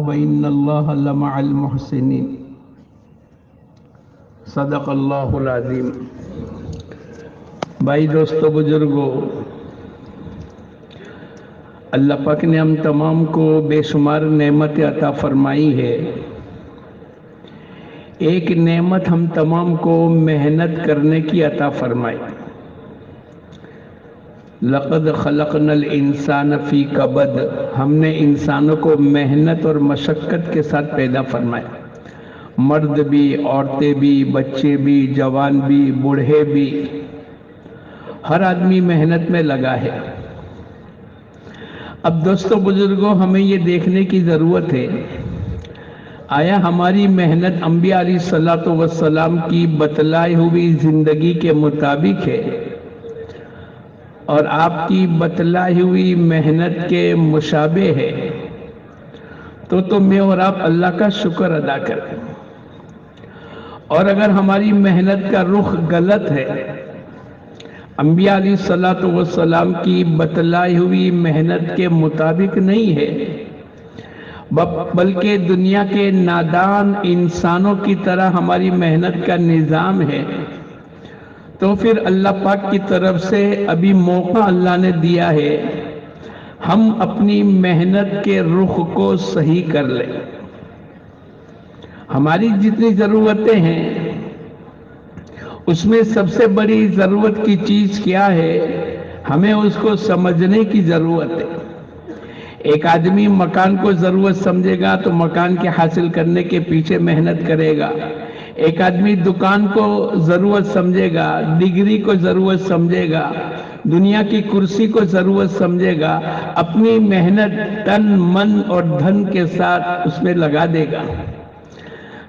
وَإِنَّ اللَّهَ لَمَعَ الْمُحْسِنِينَ صدق اللہ العظیم۔ بھائی دوستو بزرگو، اللہ پاک نے ہم تمام کو بے شمار نعمت عطا فرمائی ہے۔ ایک نعمت ہم تمام کو محنت کرنے کی عطا فرمائی۔ لقد خلقنا الانسان فی کبد، ہم نے انسانوں کو محنت اور مشقت کے ساتھ پیدا فرمایا۔ مرد بھی، عورتیں بھی، بچے بھی، جوان بھی، بوڑھے بھی، ہر آدمی محنت میں لگا ہے۔ اب دوستو بزرگوں، ہمیں یہ دیکھنے کی ضرورت ہے، آیا ہماری محنت انبیاء علیہ الصلوۃ والسلام کی بتلائی ہوئی زندگی کے مطابق ہے اور آپ کی بتلائی ہوئی محنت کے مشابہ ہے تو میں اور آپ اللہ کا شکر ادا کریں۔ اور اگر ہماری محنت کا رخ غلط ہے، انبیاء علیہ الصلوۃ والسلام کی بتلائی ہوئی محنت کے مطابق نہیں ہے، بلکہ دنیا کے نادان انسانوں کی طرح ہماری محنت کا نظام ہے، تو پھر اللہ پاک کی طرف سے ابھی موقع اللہ نے دیا ہے، ہم اپنی محنت کے رخ کو صحیح کر لیں۔ ہماری جتنی ضرورتیں ہیں اس میں سب سے بڑی ضرورت کی چیز کیا ہے، ہمیں اس کو سمجھنے کی ضرورت ہے۔ ایک آدمی مکان کو ضرورت سمجھے گا تو مکان کے حاصل کرنے کے پیچھے محنت کرے گا۔ ایک آدمی دکان کو ضرورت سمجھے گا، ڈگری کو ضرورت سمجھے گا، دنیا کی کرسی کو ضرورت سمجھے گا، اپنی محنت تن من اور دھن کے ساتھ اس میں لگا دے گا۔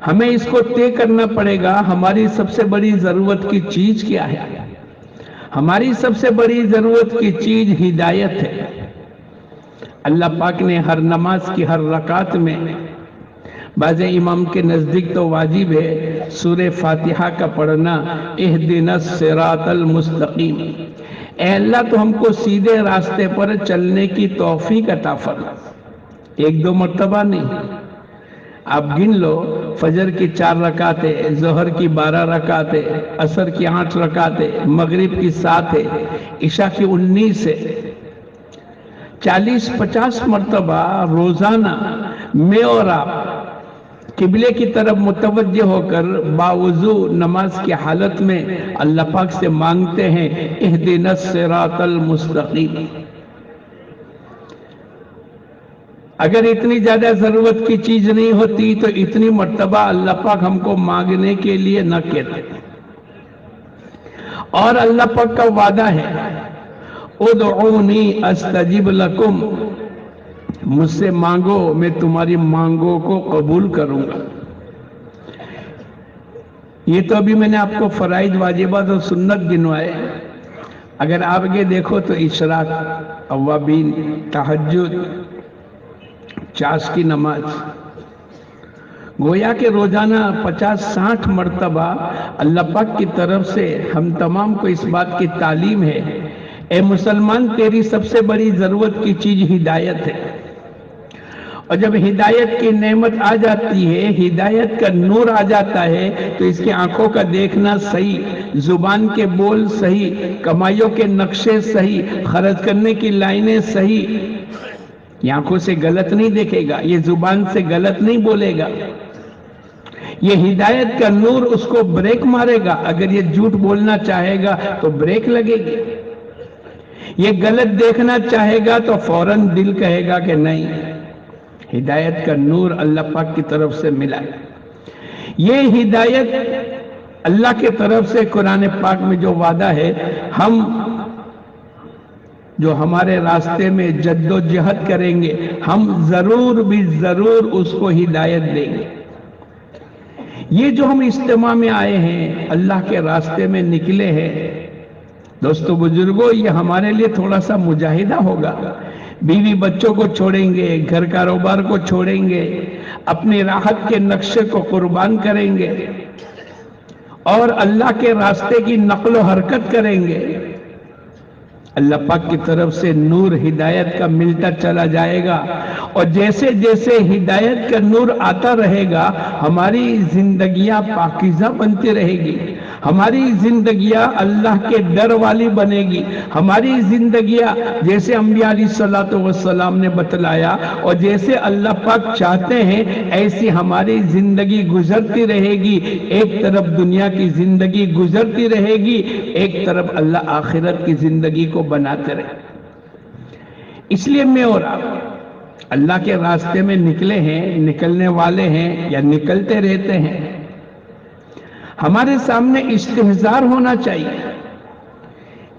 ہمیں اس کو طے کرنا پڑے گا، ہماری سب سے بڑی ضرورت کی چیز کیا ہے۔ ہماری سب سے بڑی ضرورت کی چیز ہدایت ہے۔ اللہ پاک نے ہر نماز کی ہر رکعت میں، بعض امام کے نزدیک تو واجب ہے، سورہ فاتحہ کا پڑھنا، اہدنا الصراط المستقیم۔ اے اللہ تو ہم کو سیدھے راستے پر چلنے کی توفیق عطا فرما۔ ایک دو مرتبہ نہیں، آپ گن لو، فجر کی 4 رکعتیں، ظہر کی 12 رکعتیں، عصر کی 8 رکعتیں، مغرب کی 7 ہے، عشاء کی 19 ہے، 40-50 مرتبہ روزانہ میں اور آپ قبلے کی طرف متوجہ ہو کر باوضو نماز کی حالت میں اللہ پاک سے مانگتے ہیں، اہدنا الصراط المستقیم۔ اگر اتنی زیادہ ضرورت کی چیز نہیں ہوتی تو اتنی مرتبہ اللہ پاک ہم کو مانگنے کے لیے نہ کہتے۔ اور اللہ پاک کا وعدہ ہے، ادعونی استجب لکم، مجھ سے مانگو میں تمہاری مانگوں کو قبول کروں گا۔ یہ تو ابھی میں نے آپ کو فرائض، واجبات اور سنت گنوائے۔ اگر آپ آگے دیکھو تو اشراق، اوابین، تہجد، چاش کی نماز، گویا کہ روزانہ 50-60 مرتبہ اللہ پاک کی طرف سے ہم تمام کو اس بات کی تعلیم ہے، اے مسلمان تیری سب سے بڑی ضرورت کی چیز ہدایت ہے۔ اور جب ہدایت کی نعمت آ جاتی ہے، ہدایت کا نور آ جاتا ہے، تو اس کی آنکھوں کا دیکھنا صحیح، زبان کے بول صحیح، کمائیوں کے نقشے صحیح، خرچ کرنے کی لائنیں صحیح، یہ آنکھوں سے غلط نہیں دیکھے گا، یہ زبان سے غلط نہیں بولے گا۔ یہ ہدایت کا نور اس کو بریک مارے گا، اگر یہ جھوٹ بولنا چاہے گا تو بریک لگے گی، یہ غلط دیکھنا چاہے گا تو فوراً دل کہے گا کہ نہیں۔ ہدایت کا نور اللہ پاک کی طرف سے ملا ہے۔ یہ ہدایت اللہ کی طرف سے قرآن پاک میں جو وعدہ ہے، ہم جو ہمارے راستے میں جد و جہد کریں گے، ہم ضرور بھی ضرور اس کو ہدایت دیں گے۔ یہ جو ہم اجتماع میں آئے ہیں، اللہ کے راستے میں نکلے ہیں، دوستو بزرگوں، یہ ہمارے لیے تھوڑا سا مجاہدہ ہوگا۔ بیوی بچوں کو چھوڑیں گے، گھر کاروبار کو چھوڑیں گے، اپنی راحت کے نقشے کو قربان کریں گے اور اللہ کے راستے کی نقل و حرکت کریں گے۔ اللہ پاک کی طرف سے نور ہدایت کا ملتا چلا جائے گا اور جیسے جیسے ہدایت کا نور آتا رہے گا ہماری زندگیاں پاکیزہ بنتی رہے گی، ہماری زندگیاں اللہ کے ڈر والی بنے گی، ہماری زندگیاں جیسے انبیاء علیہ الصلوۃ والسلام نے بتلایا اور جیسے اللہ پاک چاہتے ہیں ایسی ہماری زندگی گزرتی رہے گی۔ ایک طرف دنیا کی زندگی گزرتی رہے گی، ایک طرف اللہ آخرت کی زندگی کو بناتے رہے۔ اس لیے میں اور آپ اللہ کے راستے میں نکلے ہیں، نکلنے والے ہیں یا نکلتے رہتے ہیں، ہمارے سامنے استحضار ہونا چاہیے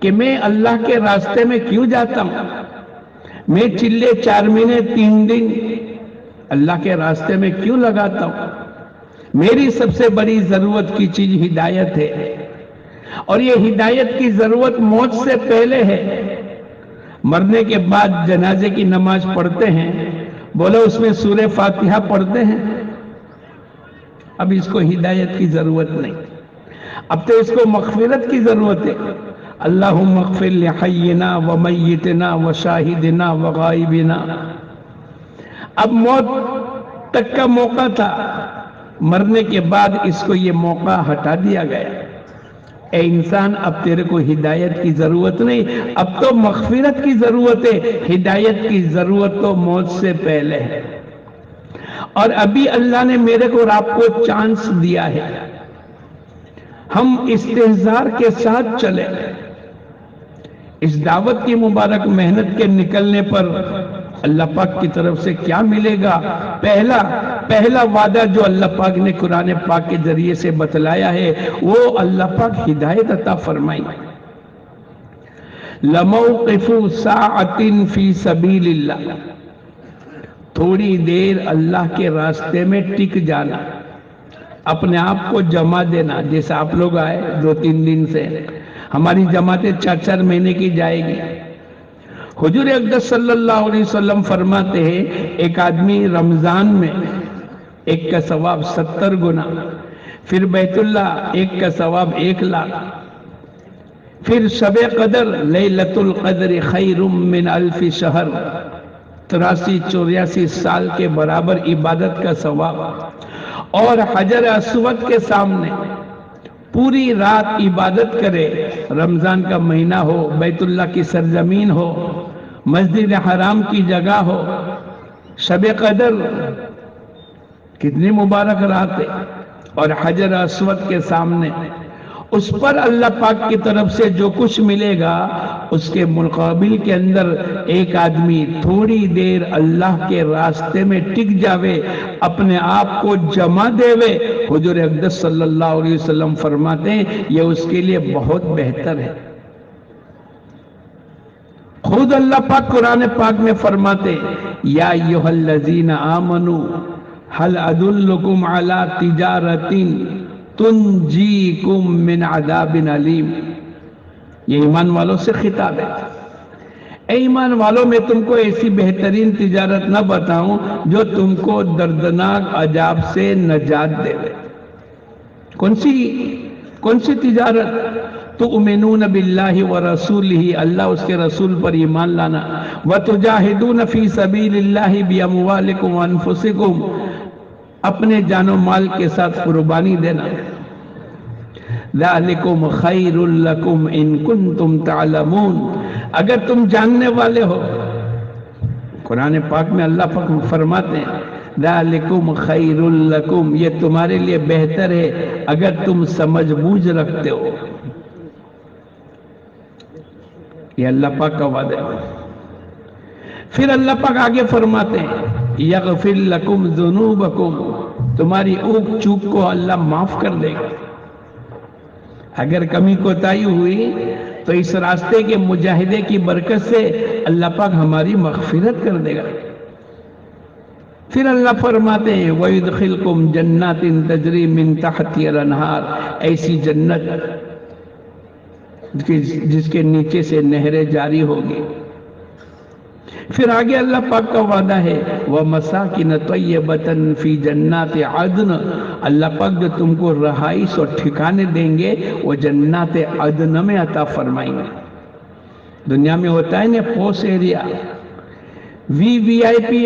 کہ میں اللہ کے راستے میں کیوں جاتا ہوں، میں چلے 4 مہینے 3 دن اللہ کے راستے میں کیوں لگاتا ہوں۔ میری سب سے بڑی ضرورت کی چیز ہدایت ہے، اور یہ ہدایت کی ضرورت موت سے پہلے ہے۔ مرنے کے بعد جنازے کی نماز پڑھتے ہیں، بولو اس میں سورہ فاتحہ پڑھتے ہیں؟ اب اس کو ہدایت کی ضرورت نہیں، اب تو اس کو مغفرت کی ضرورت ہے۔ اللہم اغفر لحینا ومیتنا وشاہدنا وغائبنا۔ اب موت تک کا موقع تھا، مرنے کے بعد اس کو یہ موقع ہٹا دیا گیا۔ اے انسان، اب تیرے کو ہدایت کی ضرورت نہیں، اب تو مغفرت کی ضرورت ہے۔ ہدایت کی ضرورت تو موت سے پہلے ہے، اور ابھی اللہ نے میرے کو اور آپ کو چانس دیا ہے، ہم استحضار کے ساتھ چلیں۔ اس دعوت کی مبارک محنت کے نکلنے پر اللہ پاک کی طرف سے کیا ملے گا؟ پہلا وعدہ جو اللہ پاک نے قرآن پاک کے ذریعے سے بتلایا ہے وہ اللہ پاک ہدایت عطا فرمائی۔ لَمَوْقِفُ سَاعَةٍ فِي سَبِيلِ اللَّهِ، تھوڑی دیر اللہ کے راستے میں ٹک جانا، اپنے آپ کو جمع دینا۔ جیسے آپ لوگ آئے 2-3 دن سے، ہماری جماعتیں 4-4 مہینے کی جائے گی۔ حضور اقدس صلی اللہ علیہ وسلم فرماتے ہیں ایک آدمی رمضان میں ایک کا ثواب 70 گنا، پھر بیت اللہ ایک کا ثواب 1 لاکھ، پھر شب قدر لیلۃ القدر خیر من 1000 شہر، 83-84 سال کے برابر عبادت کا ثواب، اور حجر اسود کے سامنے پوری رات عبادت کرے، رمضان کا مہینہ ہو، بیت اللہ کی سرزمین ہو، مسجد حرام کی جگہ ہو، شب قدر کتنی مبارک رات ہے، اور حجر اسود کے سامنے، اس پر اللہ پاک کی طرف سے جو کچھ ملے گا اس کے مقابل کے اندر ایک آدمی تھوڑی دیر اللہ کے راستے میں ٹک جاوے، اپنے آپ کو جمع دے، حضور اقدس صلی اللہ علیہ وسلم فرماتے ہیں یہ اس کے لیے بہت بہتر ہے۔ خود اللہ پاک قرآن پاک میں فرماتے ہیں یا ایھا الذین آمنوا هل ادلکم علی تجارۃ تنجیکم من عذاب علیم۔ یہ ایمان والوں سے خطاب ہے، اے ایمان والوں میں تم کو ایسی بہترین تجارت نہ بتاؤں جو تم کو دردناک عذاب سے نجات دے۔ کون سی تجارت؟ تؤمنون باللہ ورسولہ، اللہ اس کے رسول پر ایمان لانا، وتجاہدون فی سبیل اللہ باموالکم وانفسکم، اپنے جان و مال کے ساتھ قربانی دینا۔ ذالکم خیر لکم ان کنتم تعلمون، اگر تم جاننے والے ہو۔ قرآن پاک میں اللہ پاک فرماتے ہیں ذالکم خیر لکم، یہ تمہارے لیے بہتر ہے اگر تم سمجھ بوجھ رکھتے ہو۔ یہ اللہ پاک کا وعدہ ہے۔ پھر اللہ پاک آگے فرماتے ہیں یغفر لکم ذنوبکم، تمہاری اوک چوک کو اللہ معاف کر دے گا۔ اگر کمی کوتاہی ہوئی تو اس راستے کے مجاہدے کی برکت سے اللہ پاک ہماری مغفرت کر دے گا۔ پھر اللہ فرماتے ہیں وَيُدْخِلْكُمْ جَنَّاتٍ تَجْرِي مِن تَحْتِهَا الْأَنْهَارُ، ایسی جنت جس کے نیچے سے نہریں جاری ہوگی۔ پھر آگے اللہ پاک کا وعدہ ہے وَمَسَاكِنَ طَيِّبَةً فِي جَنَّاتِ عَدْنٍ، اللہ پاک جو تم کو رہائش اور ٹھکانے دیں گے وہ جنات عدن میں عطا فرمائیں گے۔ دنیا میں ہوتا ہے نا پوس ایریا، VIP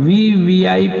VIP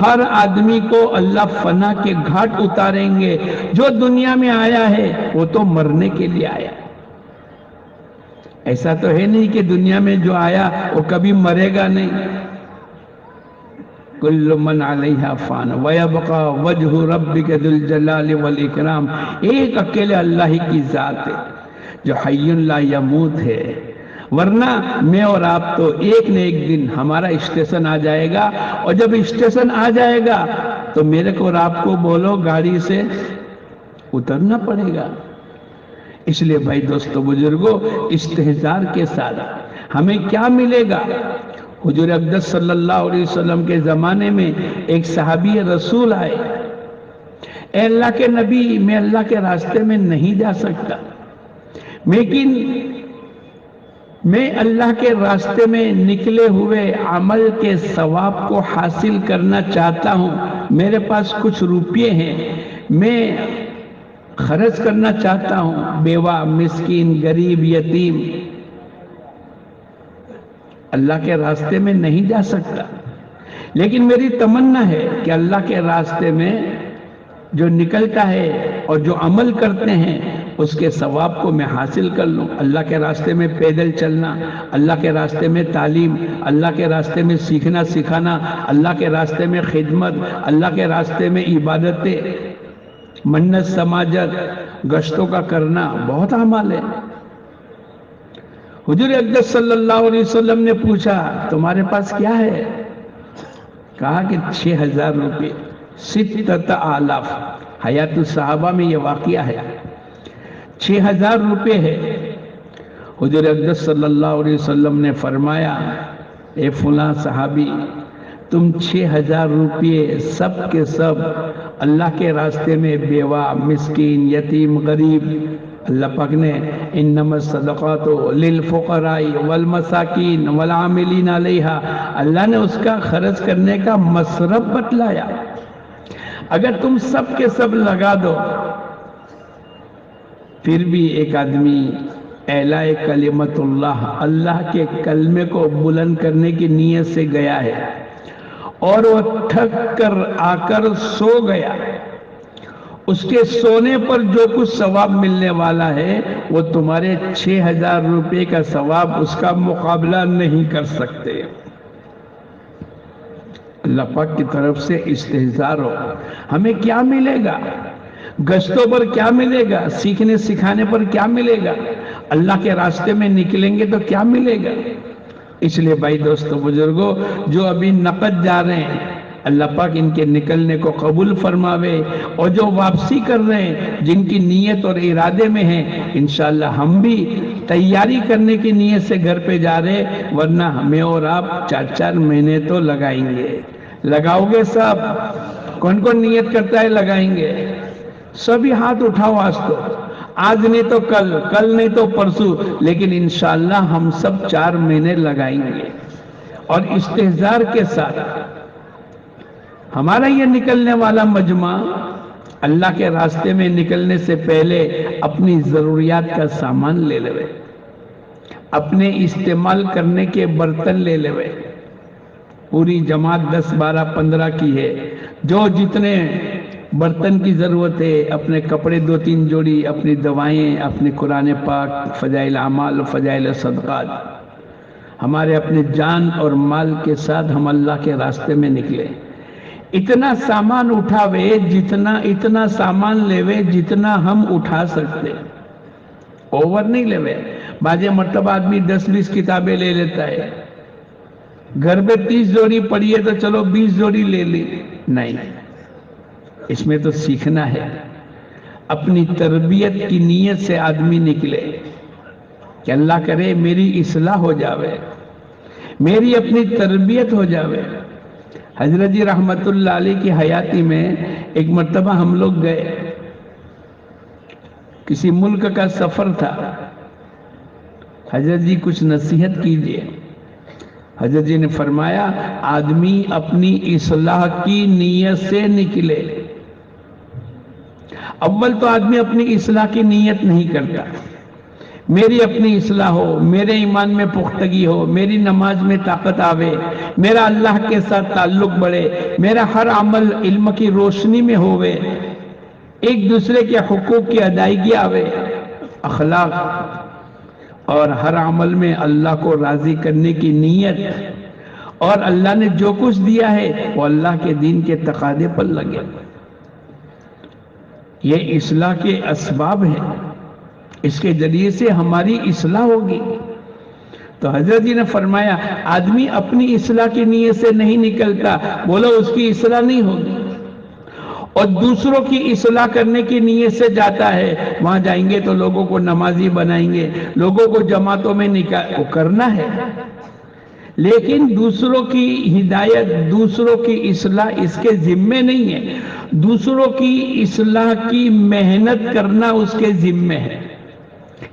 ہر آدمی کو اللہ فنا کے گھاٹ اتاریں گے. جو دنیا میں آیا ہے وہ تو مرنے کے لیے آیا. ایسا تو ہے نہیں کہ دنیا میں جو آیا وہ کبھی مرے گا نہیں. کل من علیہا فان ویبقا وجہ ربک ذو الجلال والاکرام. ایک اکیلے اللہ ہی کی ذات ہے جو حی لا یموت ہے. ورنہ میں اور آپ تو ایک نہ ایک دن ہمارا اسٹیشن آ جائے گا, اور جب اسٹیشن آ جائے گا تو میرے کو اور آپ کو بولو گاڑی سے اترنا پڑے گا. اس لیے بھائی دوستو بزرگوں, استحضار کے ساتھ ہمیں کیا ملے گا؟ حضور اقدس صلی اللہ علیہ وسلم کے زمانے میں ایک صحابی رسول آئے. اے اللہ کے نبی, میں اللہ کے راستے میں نہیں جا سکتا, لیکن میں اللہ کے راستے میں نکلے ہوئے عمل کے ثواب کو حاصل کرنا چاہتا ہوں. میرے پاس کچھ روپے ہیں, میں خرچ کرنا چاہتا ہوں. بیوہ, مسکین, غریب, یتیم, اللہ کے راستے میں نہیں جا سکتا, لیکن میری تمنا ہے کہ اللہ کے راستے میں جو نکلتا ہے اور جو عمل کرتے ہیں اس کے ثواب کو میں حاصل کر لوں. اللہ کے راستے میں پیدل چلنا, اللہ کے راستے میں تعلیم, اللہ کے راستے میں سیکھنا سکھانا, اللہ کے راستے میں خدمت, اللہ کے راستے میں عبادتیں, منت سماجت, گشتوں کا کرنا, بہت اعمال ہے. حضور اقدس صلی اللہ علیہ وسلم نے پوچھا تمہارے پاس کیا ہے؟ کہا کہ 6000 روپے. 6000. حیات الصحابہ میں یہ واقعہ ہے. 6000 روپے ہے. حضور اقدس صلی اللہ علیہ وسلم نے فرمایا اے فلاں صحابی, تم 6000 روپے سب کے سب اللہ کے راستے میں بیوہ, مسکین, یتیم, غریب, اللہ پاک نے انما الصدقات للفقراء والمساکین والعاملین علیہا, اللہ نے اس کا خرچ کرنے کا مصرف بتلایا. اگر تم سب کے سب لگا دو, پھر بھی ایک آدمی اعلاء کلمت اللہ, اللہ کے کلمے کو بلند کرنے کی نیت سے گیا ہے اور وہ تھک کر آ کر سو گیا, اس کے سونے پر جو کچھ ثواب ملنے والا ہے وہ تمہارے 6000 روپے کا ثواب اس کا مقابلہ نہیں کر سکتے. اللہ پاک کی طرف سے استحضار ہو. ہمیں کیا ملے گا؟ گشتوں پر کیا ملے گا؟ سیکھنے سکھانے پر کیا ملے گا؟ اللہ کے راستے میں نکلیں گے تو کیا ملے گا؟ اس لیے بھائی دوستو بزرگوں, جو ابھی نقد جا رہے ہیں اللہ پاک ان کے نکلنے کو قبول فرماوے, اور جو واپسی کر رہے ہیں جن کی نیت اور ارادے میں ہیں, انشاءاللہ ہم بھی تیاری کرنے کی نیت سے گھر پہ جا رہے, ورنہ ہمیں اور آپ 4 مہینے تو لگائیں گے. لگاؤ گے سب؟ کون کون نیت کرتا ہے لگائیں گے؟ سبھی ہاتھ اٹھاؤ. آج نہیں تو کل, کل نہیں تو پرسوں, لیکن انشاءاللہ ہم سب 4 مہینے لگائیں گے. اور استحضار کے ساتھ ہمارا یہ نکلنے والا مجمع اللہ کے راستے میں نکلنے سے پہلے اپنی ضروریات کا سامان لے لے, اپنے استعمال کرنے کے برتن لے لے. پوری جماعت 10 12 15 کی ہے, جو جتنے برتن کی ضرورت ہے, اپنے کپڑے 2-3 جوڑی, اپنی دوائیں, اپنے قرآن پاک, فضائل اعمال, فضائل صدقات, ہمارے اپنے جان اور مال کے ساتھ ہم اللہ کے راستے میں نکلے. اتنا سامان اٹھاوے, اتنا سامان لیوے جتنا ہم اٹھا سکتے, اوور نہیں لیوے. بعض مرتبہ آدمی 10-20 کتابیں لے لیتا ہے, گھر پہ 30 جوڑی پڑی ہے تو چلو 20 جوڑی لے لی. نہیں, اس میں تو سیکھنا ہے. اپنی تربیت کی نیت سے آدمی نکلے کہ اللہ کرے میری اصلاح ہو جاوے, میری اپنی تربیت ہو جاوے. حضرت جی رحمت اللہ علیہ کی حیاتی میں ایک مرتبہ ہم لوگ گئے, کسی ملک کا سفر تھا. حضرت جی کچھ نصیحت کیجئے. حضرت جی نے فرمایا آدمی اپنی اصلاح کی نیت سے نکلے. اول تو آدمی اپنی اصلاح کی نیت نہیں کرتا, میری اپنی اصلاح ہو، میرے ایمان میں پختگی ہو، میری نماز میں طاقت آوے، میرا اللہ کے ساتھ تعلق بڑھے، میرا ہر عمل علم کی روشنی میں ہوئے، ایک دوسرے کے حقوق کی ادائیگی آوے، اخلاق، اور ہر عمل میں اللہ کو راضی کرنے کی نیت، اور اللہ نے جو کچھ دیا ہے وہ اللہ کے دین کے تقاضے پر لگے۔ یہ اصلاح کے اسباب ہیں، اس کے ذریعے سے ہماری اصلاح ہوگی۔ تو حضرت جی نے فرمایا آدمی اپنی اصلاح کی نیت سے نہیں نکلتا، بولو اس کی اصلاح نہیں ہوگی، اور دوسروں کی اصلاح کرنے کی نیت سے جاتا ہے، وہاں جائیں گے تو لوگوں کو نمازی بنائیں گے، لوگوں کو جماعتوں میں وہ کرنا ہے، لیکن دوسروں کی ہدایت، دوسروں کی اصلاح اس کے ذمے نہیں ہے، دوسروں کی اصلاح کی محنت کرنا اس کے ذمے ہے،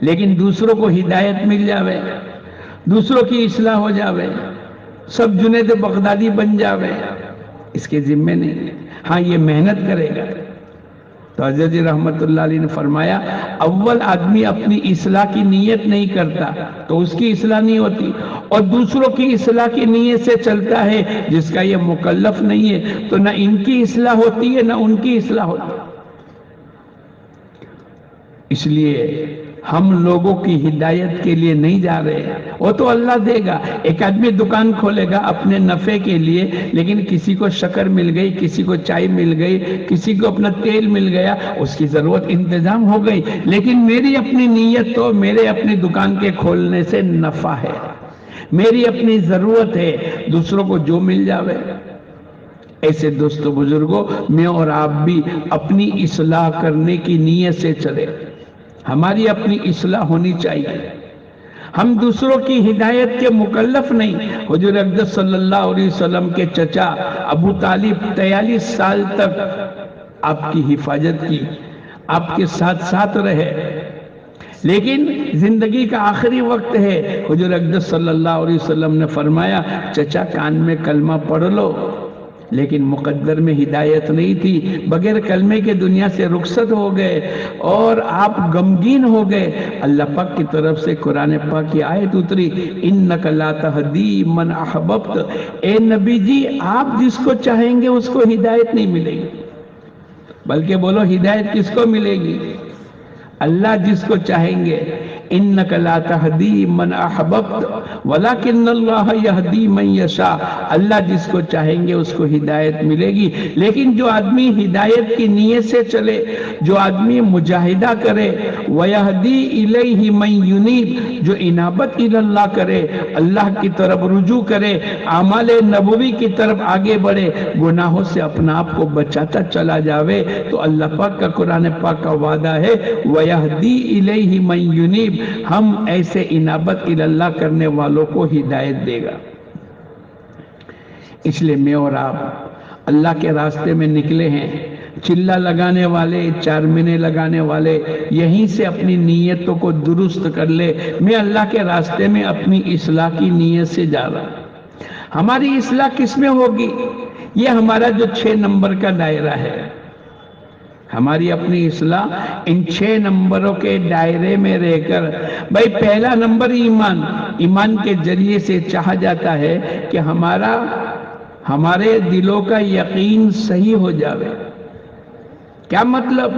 لیکن دوسروں کو ہدایت مل جاوے، دوسروں کی اصلاح ہو جاوے، سب جنید بغدادی بن جاوے، اس کے ذمے نہیں ہے، ہاں یہ محنت کرے گا۔ تو حضرت جی رحمت اللہ علیہ نے فرمایا اول آدمی اپنی اصلاح کی نیت نہیں کرتا تو اس کی اصلاح نہیں ہوتی، اور دوسروں کی اصلاح کی نیت سے چلتا ہے جس کا یہ مکلف نہیں ہے تو نہ ان کی اصلاح ہوتی ہے نہ ان کی اصلاح ہوتی ہے۔ اس لیے ہم لوگوں کی ہدایت کے لیے نہیں جا رہے، وہ تو اللہ دے گا۔ ایک آدمی دکان کھولے گا اپنے نفع کے لیے، لیکن کسی کو شکر مل گئی، کسی کو چائے مل گئی، کسی کو اپنا تیل مل گیا، اس کی ضرورت انتظام ہو گئی، لیکن میری اپنی نیت تو میرے اپنی دکان کے کھولنے سے نفع ہے، میری اپنی ضرورت ہے، دوسروں کو جو مل جاوے۔ ایسے دوستو بزرگوں، میں اور آپ بھی اپنی اصلاح کرنے کی نیت سے چلے، ہماری اپنی اصلاح ہونی چاہیے، ہم دوسروں کی ہدایت کے مکلف نہیں۔ حضور اقدس صلی اللہ علیہ وسلم کے چچا ابو طالب 43 سال تک آپ کی حفاظت کی، آپ کے ساتھ ساتھ رہے، لیکن زندگی کا آخری وقت ہے، حضور اقدس صلی اللہ علیہ وسلم نے فرمایا چچا کان میں کلمہ پڑھ لو، لیکن مقدر میں ہدایت نہیں تھی، بغیر کلمے کے دنیا سے رخصت ہو گئے اور آپ غمگین ہو گئے۔ اللہ پاک کی طرف سے قرآن پاک کی آیت اتری انک لا تہدی من احببت، اے نبی جی آپ جس کو چاہیں گے اس کو ہدایت نہیں ملے گی، بلکہ بولو ہدایت کس کو ملے گی؟ اللہ جس کو چاہیں گے۔ انک لا تہدی من احببت ولکن اللہ یہدی من یشاء، اللہ جس کو چاہیں گے اس کو ہدایت ملے گی، لیکن جو آدمی ہدایت کی نیت سے چلے، جو آدمی مجاہدہ کرے، ویہدی الیہ من ینیب، جو انابت اللہ کرے، اللہ کی طرف رجوع کرے، اعمال نبوی کی طرف آگے بڑھے، گناہوں سے اپنا آپ کو بچاتا چلا جاوے، تو اللہ پاک کا قرآن پاک کا وعدہ ہے وَيَهْدِي إِلَيْهِ مَن يُنِيبُ، ہم ایسے انابت اللہ کرنے والوں کو ہدایت دے گا۔ اس لیے میں اور آپ اللہ کے راستے میں نکلے ہیں، چلہ لگانے والے، چارمینے لگانے والے یہیں سے اپنی نیتوں کو درست کر لے، میں اللہ کے راستے میں اپنی اصلاح کی نیت سے جا رہا ہوں۔ ہماری اصلاح کس میں ہوگی؟ یہ ہمارا جو 6 نمبر کا دائرہ ہے، ہماری اپنی اصلاح ان 6 نمبروں کے دائرے میں رہ کر، بھائی پہلا نمبر ایمان، ایمان کے ذریعے سے چاہا جاتا ہے کہ ہمارے دلوں کا یقین صحیح ہو جاوے۔ کیا مطلب؟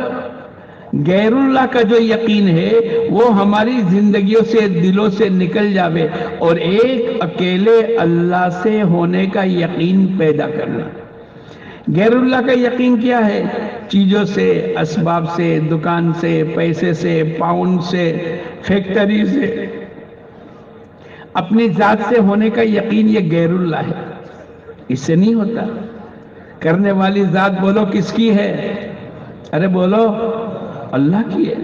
غیر اللہ کا جو یقین ہے وہ ہماری زندگیوں سے، دلوں سے نکل جاوے، اور ایک اکیلے اللہ سے ہونے کا یقین پیدا کرنا۔ غیر اللہ کا یقین کیا ہے؟ چیزوں سے، اسباب سے، دکان سے، پیسے سے، پاؤنڈ سے، فیکٹری سے، اپنی ذات سے ہونے کا یقین، یہ غیر اللہ ہے، اس سے نہیں ہوتا۔ کرنے والی ذات بولو کس کی ہے؟ ارے بولو اللہ کی ہے۔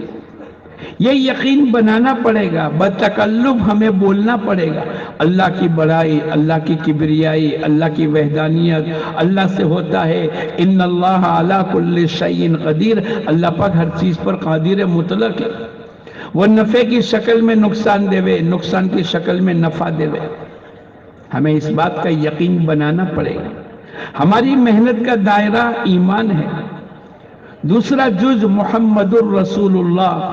یہ یقین بنانا پڑے گا، بتکلف ہمیں بولنا پڑے گا، اللہ کی بڑائی، اللہ کی کبریائی، اللہ کی وحدانیت، اللہ سے ہوتا ہے ان اللہ علی کل شیء قدیر، اللہ پاک ہر چیز پر قادر مطلق ہے، وہ نفع کی شکل میں نقصان دے، نقصان کی شکل میں نفع دے، ہمیں اس بات کا یقین بنانا پڑے گا۔ ہماری محنت کا دائرہ ایمان ہے۔ دوسرا جز محمد الرسول اللہ،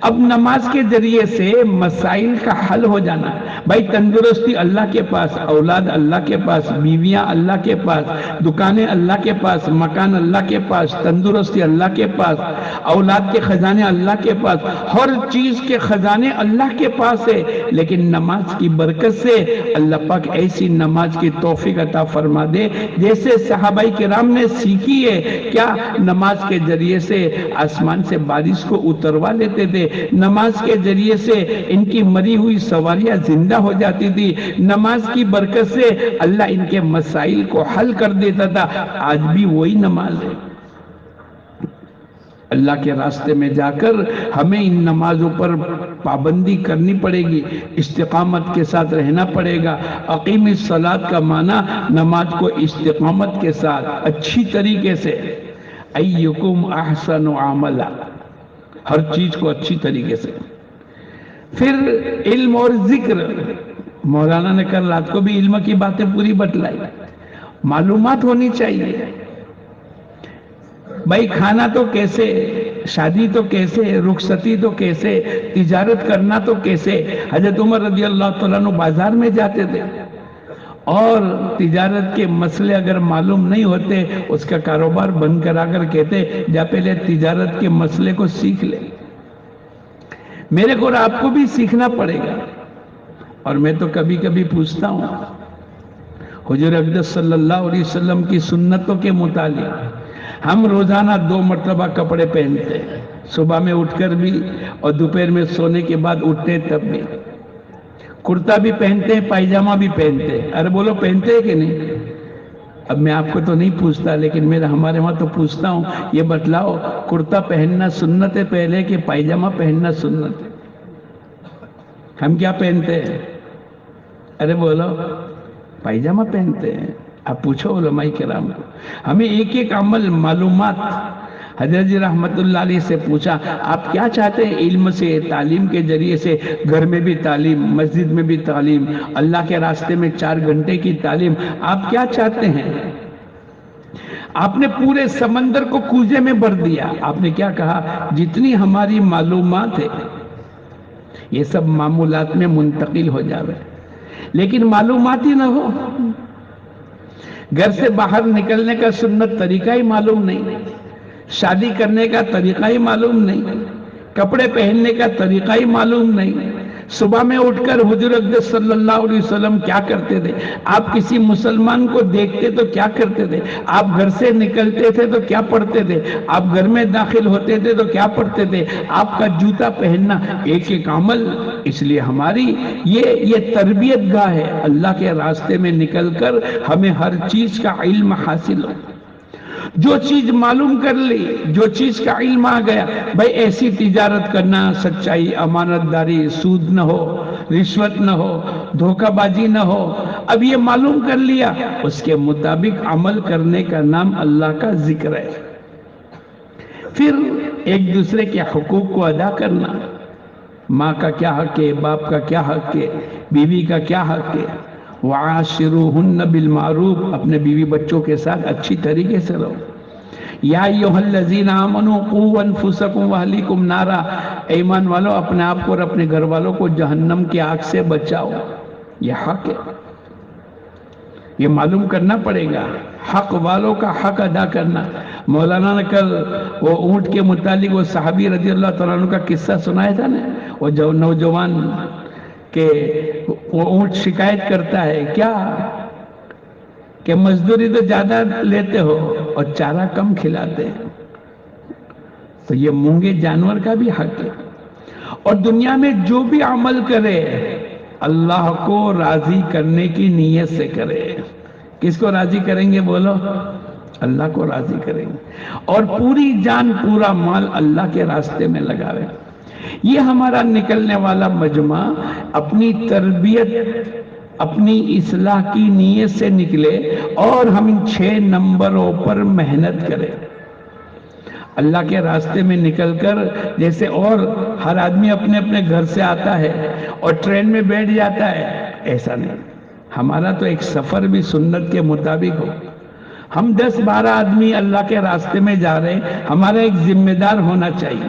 اب نماز کے ذریعے سے مسائل کا حل ہو جانا. بھائی تندرستی اللہ کے پاس، اولاد اللہ کے پاس، بیویاں اللہ کے پاس، دکانیں اللہ کے پاس، مکان اللہ کے پاس، تندرستی اللہ کے پاس، اولاد کے خزانے اللہ کے پاس، ہر چیز کے خزانے اللہ کے پاس ہے. لیکن نماز کی برکت سے اللہ پاک ایسی نماز کی توفیق عطا فرما دے جیسے صحابہ کرام نے سیکھی ہے. کیا نماز کے ذریعے سے آسمان سے بارش کو اتروا لیتے تھے، نماز کے ذریعے سے ان کی مری ہوئی سواریاں زندہ ہو جاتی تھی، نماز کی برکت سے اللہ ان کے مسائل کو حل کر دیتا تھا. آج بھی وہی نماز ہے. اللہ کے راستے میں جا کر ہمیں ان نمازوں پر پابندی کرنی پڑے گی، استقامت کے ساتھ رہنا پڑے گا. اقیم الصلاۃ کا معنی نماز کو استقامت کے ساتھ اچھی طریقے سے، ایکم احسن عملا، ہر چیز کو اچھی طریقے سے. پھر علم اور ذکر، مولانا نے کل رات کو بھی علم کی باتیں پوری بتلائی. معلومات ہونی چاہیے. بھائی کھانا تو کیسے، شادی تو کیسے، رخصتی تو کیسے، تجارت کرنا تو کیسے. حضرت عمر رضی اللہ تعالیٰ عنہ بازار میں جاتے تھے اور تجارت کے مسئلے اگر معلوم نہیں ہوتے اس کا کاروبار بند کرا کر کہتے جا پہلے تجارت کے مسئلے کو سیکھ لے. میرے کو اور آپ کو بھی سیکھنا پڑے گا. اور میں تو کبھی کبھی پوچھتا ہوں، حضور اقدس صلی اللہ علیہ وسلم کی سنتوں کے متعلق ہم روزانہ 2 مرتبہ کپڑے پہنتے ہیں، صبح میں اٹھ کر بھی اور دوپہر میں سونے کے بعد اٹھتے تب بھی. کرتا بھی پہنتے ہیں، پائجامہ بھی پہنتے ہیں. ارے بولو پہنتے ہیں کہ نہیں؟ اب میں آپ کو تو نہیں پوچھتا لیکن میں ہمارے وہاں تو پوچھتا ہوں، یہ بتلاؤ کرتا پہننا سنت ہے پہلے کہ پائجامہ پہننا سنت ہے؟ ہم کیا پہنتے ہیں؟ ارے بولو پائجامہ پہنتے ہیں. آپ پوچھو علماء کرام کو. ہمیں ایک ایک عمل معلومات. حضرت جی رحمت اللہ علیہ سے پوچھا آپ کیا چاہتے ہیں علم سے، تعلیم کے ذریعے سے؟ گھر میں بھی تعلیم، مسجد میں بھی تعلیم، اللہ کے راستے میں 4 گھنٹے کی تعلیم، آپ کیا چاہتے ہیں؟ آپ نے پورے سمندر کو کوزے میں بھر دیا. آپ نے کیا کہا؟ جتنی ہماری معلومات ہے یہ سب معمولات میں منتقل ہو جاوے، لیکن معلومات ہی نہ ہو. گھر سے باہر نکلنے کا سنت طریقہ ہی معلوم نہیں، شادی کرنے کا طریقہ ہی معلوم نہیں، کپڑے پہننے کا طریقہ ہی معلوم نہیں. صبح میں اٹھ کر حضور اقدس صلی اللہ علیہ وسلم کیا کرتے تھے؟ آپ کسی مسلمان کو دیکھتے تو کیا کرتے تھے؟ آپ گھر سے نکلتے تھے تو کیا پڑھتے تھے؟ آپ گھر میں داخل ہوتے تھے تو کیا پڑھتے تھے؟ آپ کا جوتا پہننا، ایک ایک عمل. اس لیے ہماری یہ تربیت گاہ ہے. اللہ کے راستے میں نکل کر ہمیں ہر چیز کا علم حاصل ہو. جو چیز معلوم کر لی، جو چیز کا علم آ گیا، بھائی ایسی تجارت کرنا، سچائی، امانت داری، سود نہ ہو، رشوت نہ ہو، دھوکہ بازی نہ ہو. اب یہ معلوم کر لیا، اس کے مطابق عمل کرنے کا نام اللہ کا ذکر ہے. پھر ایک دوسرے کے حقوق کو ادا کرنا. ماں کا کیا حق ہے، باپ کا کیا حق ہے، بیوی کا کیا حق ہے. وَعَاشِرُوهُنَّ بِالْمَعْرُوفِ، اپنے بیوی بچوں کے ساتھ اچھی طریقے سے رہو. یا ایھا الذین آمنوا قوا انفسکم واہلیکم نارا، ایمان والو اپنے آپ کو اور اپنے گھر والوں کو جہنم کی آگ سے بچاؤ. یہ حق ہے، یہ معلوم کرنا پڑے گا. حق والوں کا حق ادا کرنا. مولانا نے کل وہ اونٹ کے متعلق وہ صحابی رضی اللہ تعالیٰ عنہ کا قصہ سنایا تھا نا، وہ جو نوجوان کہ وہ اونٹ شکایت کرتا ہے کیا کہ مزدوری تو زیادہ لیتے ہو اور چارہ کم کھلاتے ہیں. تو یہ مونگے جانور کا بھی حق ہے. اور دنیا میں جو بھی عمل کرے اللہ کو راضی کرنے کی نیت سے کرے. کس کو راضی کریں گے بولو؟ اللہ کو راضی کریں گے. اور پوری جان پورا مال اللہ کے راستے میں لگاوے. یہ ہمارا نکلنے والا مجمع اپنی تربیت، اپنی اصلاح کی نیت سے نکلے اور ہم ان 6 نمبروں پر محنت کریں. اللہ کے راستے میں نکل کر جیسے اور ہر آدمی اپنے اپنے گھر سے آتا ہے اور ٹرین میں بیٹھ جاتا ہے، ایسا نہیں. ہمارا تو ایک سفر بھی سنت کے مطابق ہو. ہم 10-12 آدمی اللہ کے راستے میں جا رہے ہیں، ہمارا ایک ذمہ دار ہونا چاہیے.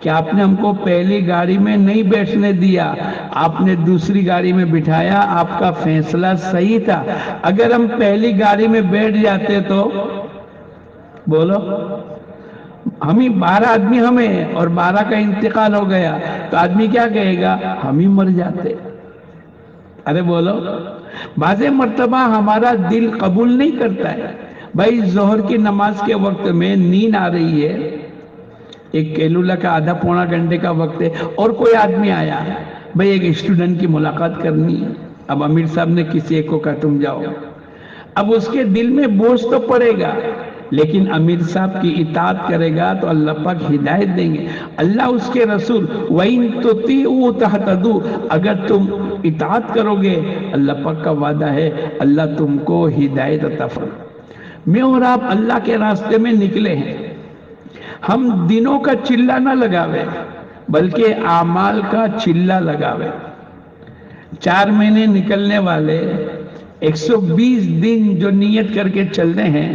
کہ آپ نے ہم کو پہلی گاڑی میں نہیں بیٹھنے دیا، آپ نے دوسری گاڑی میں بٹھایا، آپ کا فیصلہ صحیح تھا۔ اگر ہم پہلی گاڑی میں بیٹھ جاتے تو بولو، ہم ہی 12 آدمی ہمیں اور 12 کا انتقال ہو گیا تو آدمی کیا کہے گا؟ ہم ہی مر جاتے۔ ارے بولو، بعض مرتبہ ہمارا دل قبول نہیں کرتا ہے۔ بھائی ظہر کی نماز کے وقت میں نیند آ رہی ہے، ایک کیلولا کا آدھا پونا گھنٹے کا وقت ہے، اور کوئی آدمی آیا، بھائی ایک اسٹوڈنٹ کی ملاقات کرنی ہے، اب امیر صاحب نے کسی ایک کو کہا تم جاؤ، اب اس کے دل میں بوجھ تو پڑے گا، لیکن امیر صاحب کی اطاعت کرے گا تو اللہ پاک ہدایت دیں گے۔ اللہ اس کے رسول وَإِن تُطِيعُوا تَهْتَدُوا، اگر تم اطاعت کرو گے اللہ پاک کا وعدہ ہے اللہ تم کو ہدایت عطا فرمائے۔ میں اور آپ اللہ کے راستے میں نکلے ہیں، ہم دنوں کا چلہ نہ لگاوے بلکہ اعمال کا چلہ لگاوے۔ 4 مہینے نکلنے والے 120 دن جو نیت کر کے چلتے ہیں،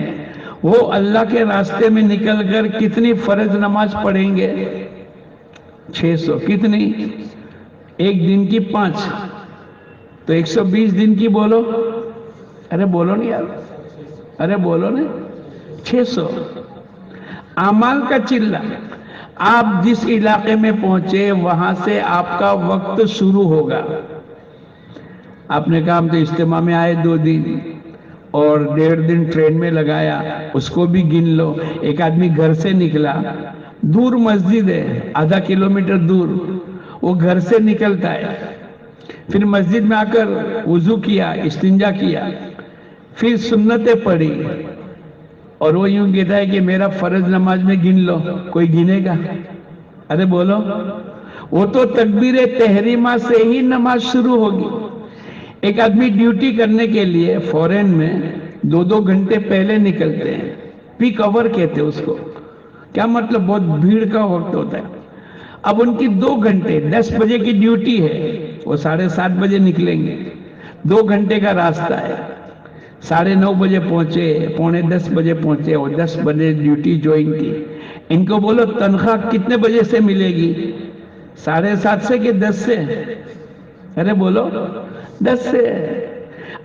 وہ اللہ کے راستے میں نکل کر کتنی فرض نماز پڑھیں گے؟ 600۔ کتنی؟ ایک دن کی 5، تو 120 دن کی بولو، ارے بولو نہیں یار، ارے بولو نہیں، 600۔ اعمال کا چلہ، آپ جس علاقے میں پہنچے وہاں سے آپ کا وقت شروع ہوگا۔ آپ نے کہا ہم تو اجتماع میں آئے 2 دن اور 1.5 دن ٹرین میں لگایا، اس کو بھی گن لو۔ ایک آدمی گھر سے نکلا، دور مسجد ہے، آدھا کلومیٹر دور، وہ گھر سے نکلتا ہے، پھر مسجد میں آ کر وضو کیا، استنجا کیا، پھر سنتیں پڑھی، اور وہ یوں کہتا ہے کہ میرا فرض نماز میں گن لو، کوئی گنے گا؟ ارے بولو، وہ تو تکبیر تحریمہ سے ہی نماز شروع ہوگی۔ ایک آدمی ڈیوٹی کرنے کے لیے فورن میں 2 گھنٹے پہلے نکلتے ہیں، پیک آور کہتے ہیں اس کو۔ کیا مطلب؟ بہت بھیڑ کا وقت ہوتا ہے۔ اب ان کی 2 گھنٹے، 10 بجے کی ڈیوٹی ہے، وہ 7:30 بجے نکلیں گے، 2 گھنٹے کا راستہ ہے، 9:30 بجے پہنچے، 9:45 بجے پہنچے اور 10 بجے ڈیوٹی جوائن کی۔ ان کو بولو تنخواہ کتنے بجے سے ملے گی؟ 7:30 سے کہ 10 سے؟ ارے بولو، 10 سے۔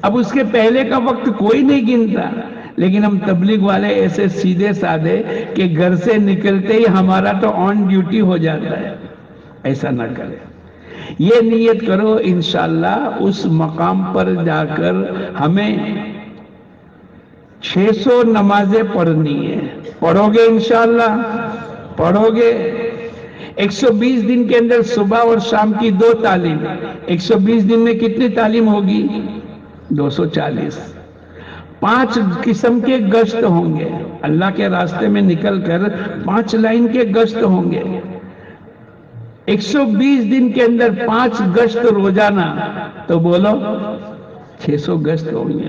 اب اس کے پہلے کا وقت کوئی نہیں گنتا، لیکن ہم تبلیغ والے ایسے سیدھے سادے کہ گھر سے نکلتے ہی ہمارا تو آن ڈیوٹی ہو جاتا ہے۔ ایسا نہ کرے، یہ نیت کرو انشاءاللہ اس مقام پر جا کر ہمیں 600 نمازیں پڑھنی ہے۔ پڑھو گے انشاءاللہ؟ پڑھو گے؟ 120 دن کے اندر صبح اور شام کی 2 تعلیم، 120 دن میں کتنی تعلیم ہوگی؟ 240۔ 5 قسم کے گشت ہوں گے، اللہ کے راستے میں نکل کر 5 لائن کے گشت ہوں گے۔ 120 دن کے اندر 5 گشت روزانہ، تو بولو 600 گشت ہوں گے۔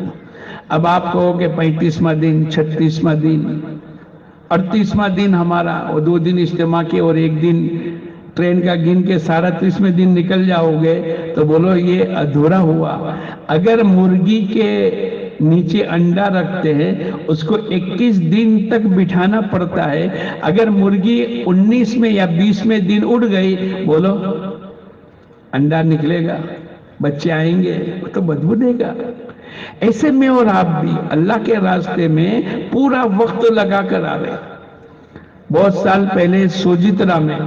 اب آپ کہو کہ 35واں دن، 36واں دن، 38واں دن ہمارا، اور 2 دن اجتماع کے اور 1 دن ٹرین کا گن کے 37ویں دن نکل جاؤ گے، تو بولو یہ ادھورا ہوا۔ اگر مرغی کے نیچے انڈا رکھتے ہیں اس کو 21 دن تک بٹھانا پڑتا ہے، اگر مرغی 19 یا 20 دن اڑ گئی، بولو انڈا نکلے گا، بچے آئیں گے، وہ تو بدبو دے گا۔ ایسے میں اور آپ بھی اللہ کے راستے میں پورا وقت لگا کر آ رہے۔ بہت سال پہلے سوجترا میں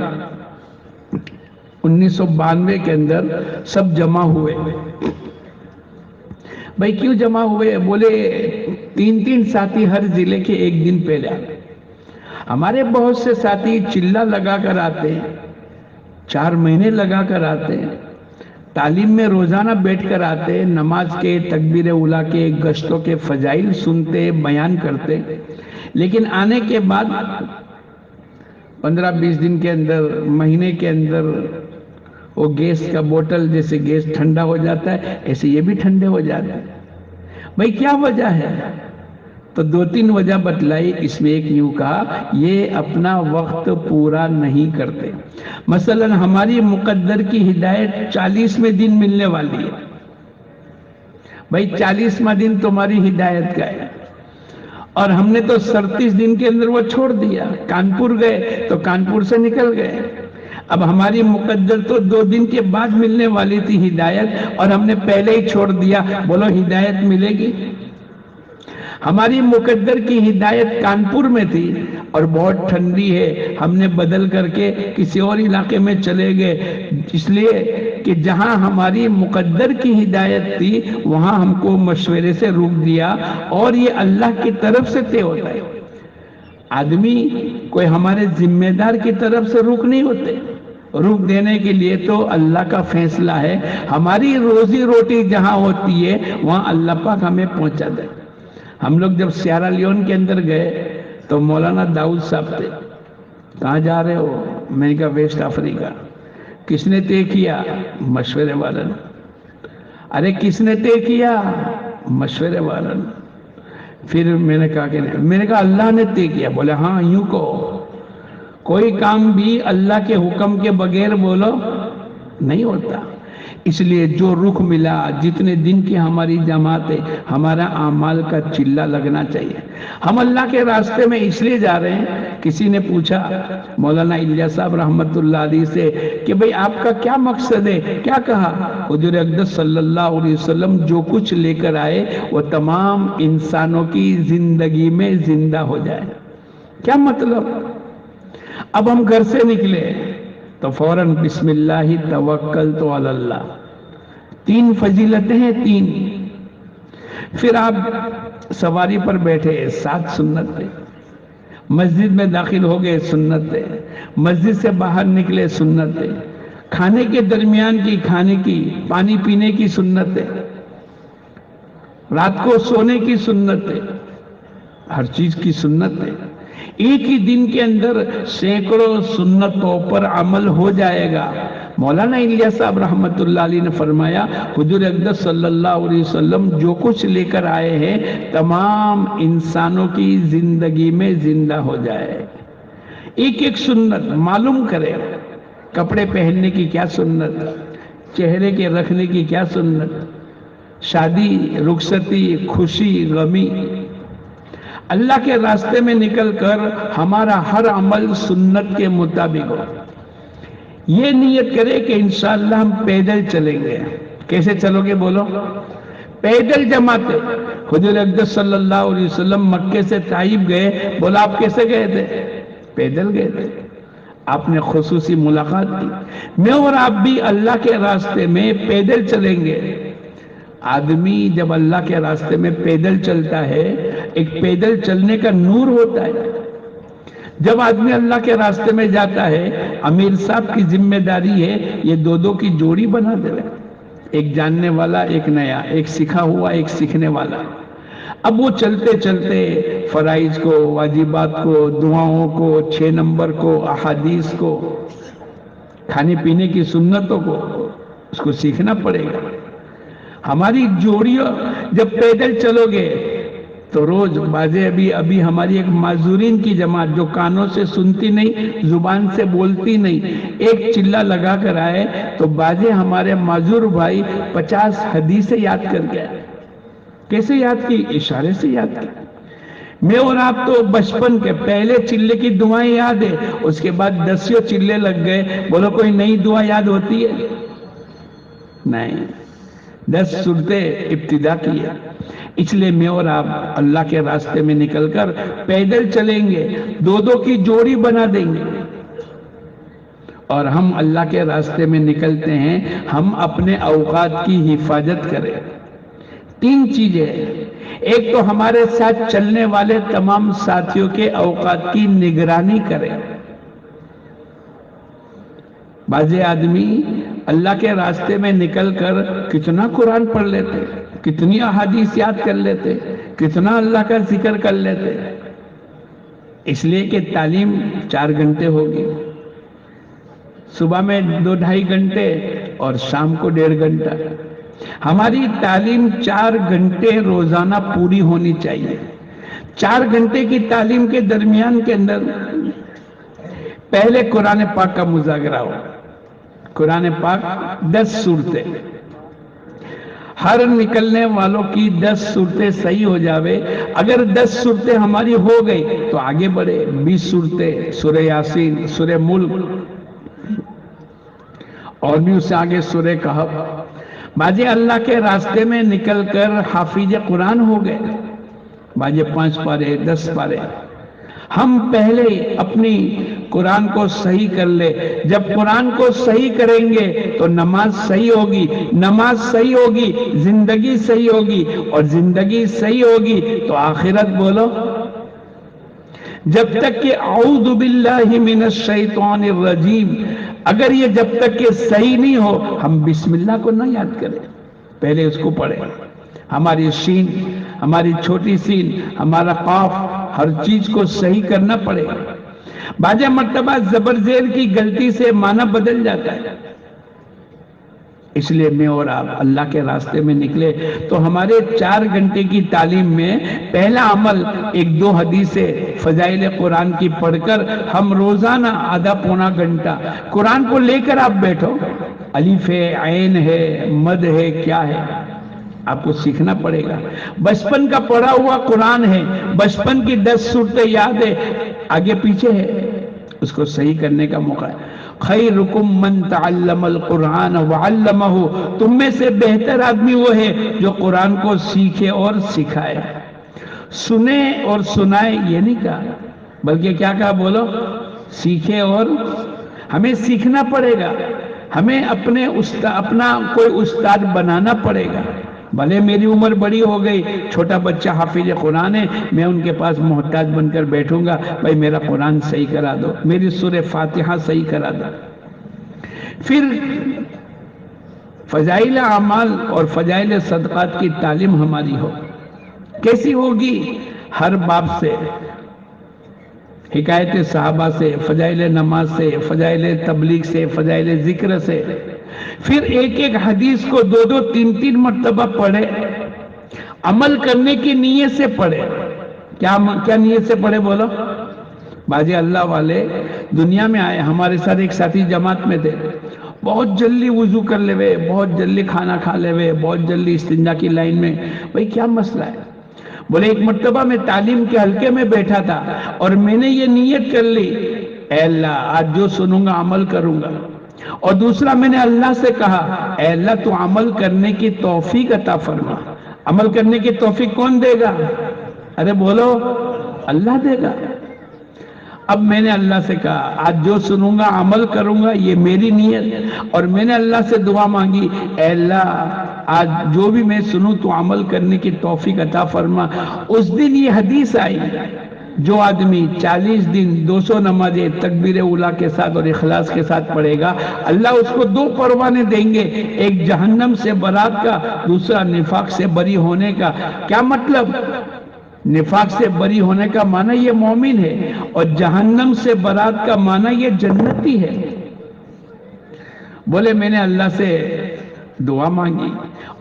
1992 کے اندر سب جمع ہوئے۔ بھائی کیوں جمع ہوئے؟ بولے 3 ساتھی ہر ضلع کے 1 دن پہلے آتے۔ ہمارے بہت سے ساتھی چلہ لگا کر آتے ہیں، 4 مہینے لگا کر آتے ہیں، تعلیم میں روزانہ بیٹھ کر آتے، نماز کے، تکبیر اولیٰ کے، گشتوں کے فضائل سنتے، بیان کرتے، لیکن آنے کے بعد 15-20 دن کے اندر، مہینے کے اندر وہ گیس کا بوتل، جیسے گیس ٹھنڈا ہو جاتا ہے ایسے یہ بھی ٹھنڈے ہو جاتے ہیں۔ بھائی کیا وجہ ہے؟ تو 2-3 وجہ بتلائی، اس میں ایک یوں کہا یہ اپنا وقت پورا نہیں کرتے۔ مثلا ہماری مقدر کی ہدایت 40ویں دن ملنے والی ہے، بھائی 40واں دن تمہاری ہدایت کا ہے، اور ہم نے تو 37 دن کے اندر وہ چھوڑ دیا۔ کانپور گئے تو کانپور سے نکل گئے، اب ہماری مقدر تو 2 دن کے بعد ملنے والی تھی ہدایت، اور ہم نے پہلے ہی چھوڑ دیا، بولو ہدایت ملے گی؟ ہماری مقدر کی ہدایت کانپور میں تھی اور بہت ٹھنڈی ہے، ہم نے بدل کر کے کسی اور علاقے میں چلے گئے، اس لیے کہ جہاں ہماری مقدر کی ہدایت تھی وہاں ہم کو مشورے سے روک دیا، اور یہ اللہ کی طرف سے طے ہوتا ہے۔ آدمی کوئی ہمارے ذمہ دار کی طرف سے روک نہیں ہوتے، روک دینے کے لیے تو اللہ کا فیصلہ ہے، ہماری روزی روٹی جہاں ہوتی ہے وہاں اللہ پاک ہمیں پہنچا دے۔ ہم لوگ جب سیارا لیون کے اندر گئے تو مولانا داؤد صاحب تھے، کہاں جا رہے ہو؟ میں نے کہا ویسٹ افریقہ۔ کس نے طے کیا؟ مشورے والا نے۔ ارے کس نے طے کیا؟ مشورے والا نے۔ پھر میں نے کہا کہ نہیں، میں نے کہا اللہ نے طے کیا۔ بولے ہاں یوں کہو، کوئی کام بھی اللہ کے حکم کے بغیر بولو نہیں ہوتا۔ اس لیے جو رخ ملا، جتنے دن کی ہماری جماعت ہے، ہمارا اعمال کا چلہ لگنا چاہیے۔ ہم اللہ کے راستے میں اس لیے جا رہے ہیں۔ کسی نے پوچھا مولانا الیاس صاحب رحمت اللہ علیہ سے کہ بھئی آپ کا کیا مقصد ہے؟ کیا کہا؟ حضور اقدس صلی اللہ علیہ وسلم جو کچھ لے کر آئے وہ تمام انسانوں کی زندگی میں زندہ ہو جائے۔ کیا مطلب؟ اب ہم گھر سے نکلے تو فوراً بسم اللہ توکلت علی اللہ، 3 فضیلتیں ہیں، 3۔ پھر آپ سواری پر بیٹھے، 7 سنتیں، مسجد میں داخل ہو گئے، سنتیں، مسجد سے باہر نکلے، سنتیں، کھانے کے درمیان کی، کھانے کی، پانی پینے کی سنتیں، رات کو سونے کی سنتیں، ہر چیز کی سنتیں۔ ایک ہی دن کے اندر سینکڑوں سنتوں پر عمل ہو جائے گا۔ مولانا الیاس صاحب رحمت اللہ علیہ نے فرمایا حضور اقدس صلی اللہ علیہ وسلم جو کچھ لے کر آئے ہیں تمام انسانوں کی زندگی میں زندہ ہو جائے۔ ایک ایک سنت معلوم کرے، کپڑے پہننے کی کیا سنت، چہرے کے رکھنے کی کیا سنت، شادی، رخصتی، خوشی، غمی، اللہ کے راستے میں نکل کر ہمارا ہر عمل سنت کے مطابق ہو۔ یہ نیت کرے کہ انشاءاللہ ہم پیدل چلیں گے۔ کیسے چلو گے بولو؟ پیدل جماتے۔ حضور اقدس صلی اللہ علیہ وسلم مکے سے طائف گئے، بولا آپ کیسے گئے تھے؟ پیدل گئے تھے۔ آپ نے خصوصی ملاقات کی۔ میں اور آپ بھی اللہ کے راستے میں پیدل چلیں گے۔ آدمی جب اللہ کے راستے میں پیدل چلتا ہے، ایک پیدل چلنے کا نور ہوتا ہے۔ جب آدمی اللہ کے راستے میں جاتا ہے، امیر صاحب کی ذمہ داری ہے یہ 2 کی جوڑی بنا دے، ایک جاننے والا، ایک نیا، ایک سکھا ہوا، ایک سیکھنے والا۔ اب وہ چلتے چلتے فرائض کو، واجبات کو، دعاؤں کو، 6 نمبر کو، احادیث کو، کھانے پینے کی سنتوں کو اس کو سیکھنا پڑے گا۔ ہماری جوڑیوں جب پیدل چلو گے تو روز بازے ابھی ہماری ایک معذورین کی جماعت جو کانوں سے سنتی نہیں، زبان سے بولتی نہیں، ایک چلہ لگا کر آئے تو بازے ہمارے معذور بھائی 50 حدیثیں یاد کر گئے۔ کیسے یاد کی؟ اشارے سے یاد کی۔ میں اور آپ تو بچپن کے پہلے چلے کی دعائیں یاد ہے، اس کے بعد 10 چلے لگ گئے، بولو کوئی نئی دعا یاد ہوتی ہے؟ نہیں، 10 صورتیں ابتدا کی ہے۔ اس لیے میں اور آپ اللہ کے راستے میں نکل کر پیدل چلیں گے، 2 کی جوڑی بنا دیں گے، اور ہم اللہ کے راستے میں نکلتے ہیں، ہم اپنے اوقات کی حفاظت کریں۔ 3 چیزیں، ایک تو ہمارے ساتھ چلنے والے تمام ساتھیوں کے اوقات کی نگرانی کریں۔ بعض آدمی اللہ کے راستے میں نکل کر کتنا قرآن پڑھ لیتے، کتنی احادیث یاد کر لیتے، کتنا اللہ کا ذکر کر لیتے، اس لیے کہ تعلیم 4 گھنٹے ہوگی، صبح میں 2-2.5 گھنٹے اور شام کو 1.5 گھنٹہ۔ ہماری تعلیم 4 گھنٹے روزانہ پوری ہونی چاہیے۔ 4 گھنٹے کی تعلیم کے درمیان کے اندر پہلے قرآن پاک کا مذاکرہ ہو۔ قرآن پاک 10 صورتیں، ہر نکلنے والوں کی 10 صورتیں صحیح ہو جاوے۔ اگر 10 صورتیں ہماری ہو گئی تو آگے بڑھے، 20 صورتیں، سورہ یاسین، سورہ ملک، اور بھی اس سے آگے سورہ کہف، باجے اللہ کے راستے میں نکل کر حافظ قرآن ہو گئے، باجے 5 پارے 10 پارے۔ ہم پہلے اپنی قرآن کو صحیح کر لے، جب قرآن کو صحیح کریں گے تو نماز صحیح ہوگی، نماز صحیح ہوگی زندگی صحیح ہوگی، اور زندگی صحیح ہوگی تو آخرت بولو۔ جب تک کہ اعوذ باللہ من الشیطان الرجیم، اگر یہ جب تک کہ صحیح نہیں ہو، ہم بسم اللہ کو نہ یاد کریں، پہلے اس کو پڑھیں۔ ہماری شین، ہماری چھوٹی سین، ہمارا قاف، ہر چیز کو صحیح کرنا پڑے گا۔ بعض مرتبہ زبر زیر کی غلطی سے معنی بدل جاتا ہے، اس لیے میں اور آپ اللہ کے راستے میں نکلے تو ہمارے 4 گھنٹے کی تعلیم میں پہلا عمل 1-2 حدیثیں فضائل قرآن کی پڑھ کر ہم روزانہ آدھا پونا گھنٹہ قرآن کو لے کر آپ بیٹھو۔ الف ہے، عین ہے، مد ہے، کیا ہے، آپ کو سیکھنا پڑے گا۔ بچپن کا پڑھا ہوا قرآن ہے، بچپن کی 10 صورتیں یاد ہے، آگے پیچھے ہے، اس کو صحیح کرنے کا موقع ہے۔ خیرکم من تعلم القرآن وعلمہ، تم میں سے بہتر آدمی وہ ہے جو قرآن کو سیکھے اور سکھائے۔ سنے اور سنائے یہ نہیں کہا، بلکہ کیا کہا بولو، سیکھے اور ہمیں سیکھنا پڑے گا، ہمیں اپنا کوئی استاد بنانا پڑے گا۔ بھلے میری عمر بڑی ہو گئی، چھوٹا بچہ حافظ قرآن ہے، میں ان کے پاس محتاج بن کر بیٹھوں گا، بھائی میرا قرآن صحیح کرا دو، میری سورہ فاتحہ صحیح کرا دو۔ پھر فضائل اعمال اور فضائل صدقات کی تعلیم ہماری ہو، کیسی ہوگی؟ ہر باب سے، حکایت صحابہ سے، فضائل نماز سے، فضائل تبلیغ سے، فضائل ذکر سے۔ پھر ایک ایک حدیث کو 2-2 3-3 مرتبہ پڑھے، عمل کرنے کی نیت سے پڑھے۔ کیا نیت سے پڑھے بولو؟ باجی اللہ والے دنیا میں آئے، ہمارے ساتھ ایک ساتھی جماعت میں تھے، بہت جلدی وضو کر لے وے، بہت جلدی کھانا کھا لے وے، بہت جلدی استنجا کی لائن میں۔ بھئی کیا مسئلہ ہے؟ بولے ایک مرتبہ میں تعلیم کے حلقے میں بیٹھا تھا اور میں نے یہ نیت کر لی، اے اللہ آج جو سنوں گا عمل کروں گا، اور دوسرا میں نے اللہ سے کہا اے اللہ تو عمل کرنے کی توفیق عطا فرما۔ عمل کرنے کی توفیق کون دے گا؟ ارے بولو، اللہ دے گا۔ اب میں نے اللہ سے کہا آج جو سنوں گا عمل کروں گا، یہ میری نیت، اور میں نے اللہ سے دعا مانگی اے اللہ آج جو بھی میں سنوں تو عمل کرنے کی توفیق عطا فرما۔ اس دن یہ حدیث آئی، جو آدمی 40 دن 200 نمازیں تکبیر اولیٰ کے ساتھ اور اخلاص کے ساتھ پڑھے گا، اللہ اس کو 2 پروانے دیں گے، ایک جہنم سے برات کا، دوسرا نفاق سے بری ہونے کا۔ کیا مطلب؟ نفاق سے بری ہونے کا معنی یہ مومن ہے، اور جہنم سے برات کا معنی یہ جنتی ہے۔ بولے میں نے اللہ سے دعا مانگی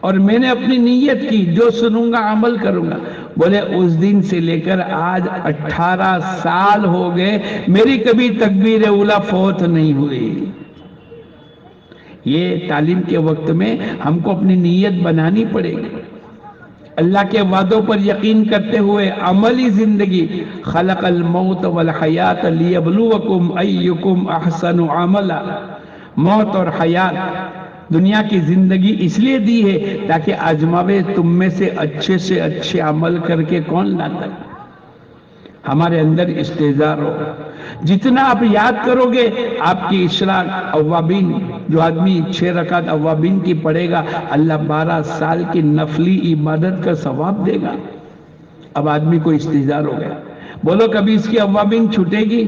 اور میں نے اپنی نیت کی، جو سنوں گا عمل کروں گا۔ بولے اس دن سے لے کر آج 18 سال ہو گئے، میری کبھی تکبیر اولیٰ فوت نہیں ہوئی۔ یہ تعلیم کے وقت میں ہم کو اپنی نیت بنانی پڑے گی، اللہ کے وعدوں پر یقین کرتے ہوئے عملی زندگی۔ خلق الموت والحیات لیبلوکم ایکم احسن عملا، موت اور حیات دنیا کی زندگی اس لیے دی ہے تاکہ آزماوے تم میں سے اچھے عمل کر کے کون لاتا ہے۔ ہمارے اندر استحضار ہو، جتنا آپ یاد کرو گے آپ کی اشراق اوابین، جو آدمی 6 رکعت اوابین کی پڑھے گا، اللہ 12 سال کی نفلی عبادت کا ثواب دے گا۔ اب آدمی کو استحضار ہو گیا، بولو کبھی اس کی اوابین چھوٹے گی؟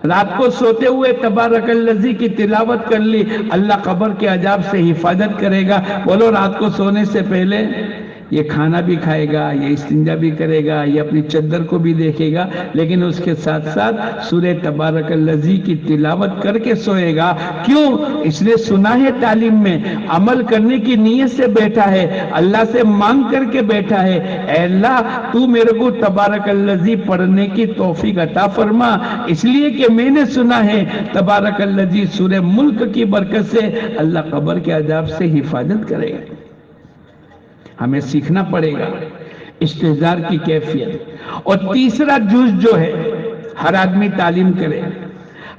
رات کو سوتے ہوئے تبارک الذی کی تلاوت کر لی، اللہ قبر کے عذاب سے حفاظت کرے گا۔ بولو رات کو سونے سے پہلے یہ کھانا بھی کھائے گا، یہ استنجا بھی کرے گا، یہ اپنی چادر کو بھی دیکھے گا، لیکن اس کے ساتھ ساتھ سورہ تبارک الذی کی تلاوت کر کے سوئے گا۔ کیوں؟ اس نے سنا ہے تعلیم میں، عمل کرنے کی نیت سے بیٹھا ہے، اللہ سے مانگ کر کے بیٹھا ہے اے اللہ تو میرے کو تبارک الذی پڑھنے کی توفیق عطا فرما، اس لیے کہ میں نے سنا ہے تبارک الذی سورہ ملک کی برکت سے اللہ قبر کے عذاب سے حفاظت کرے گا۔ ہمیں سیکھنا پڑے گا استحضار کی کیفیت۔ اور تیسرا جز جو ہے، ہر آدمی تعلیم کرے،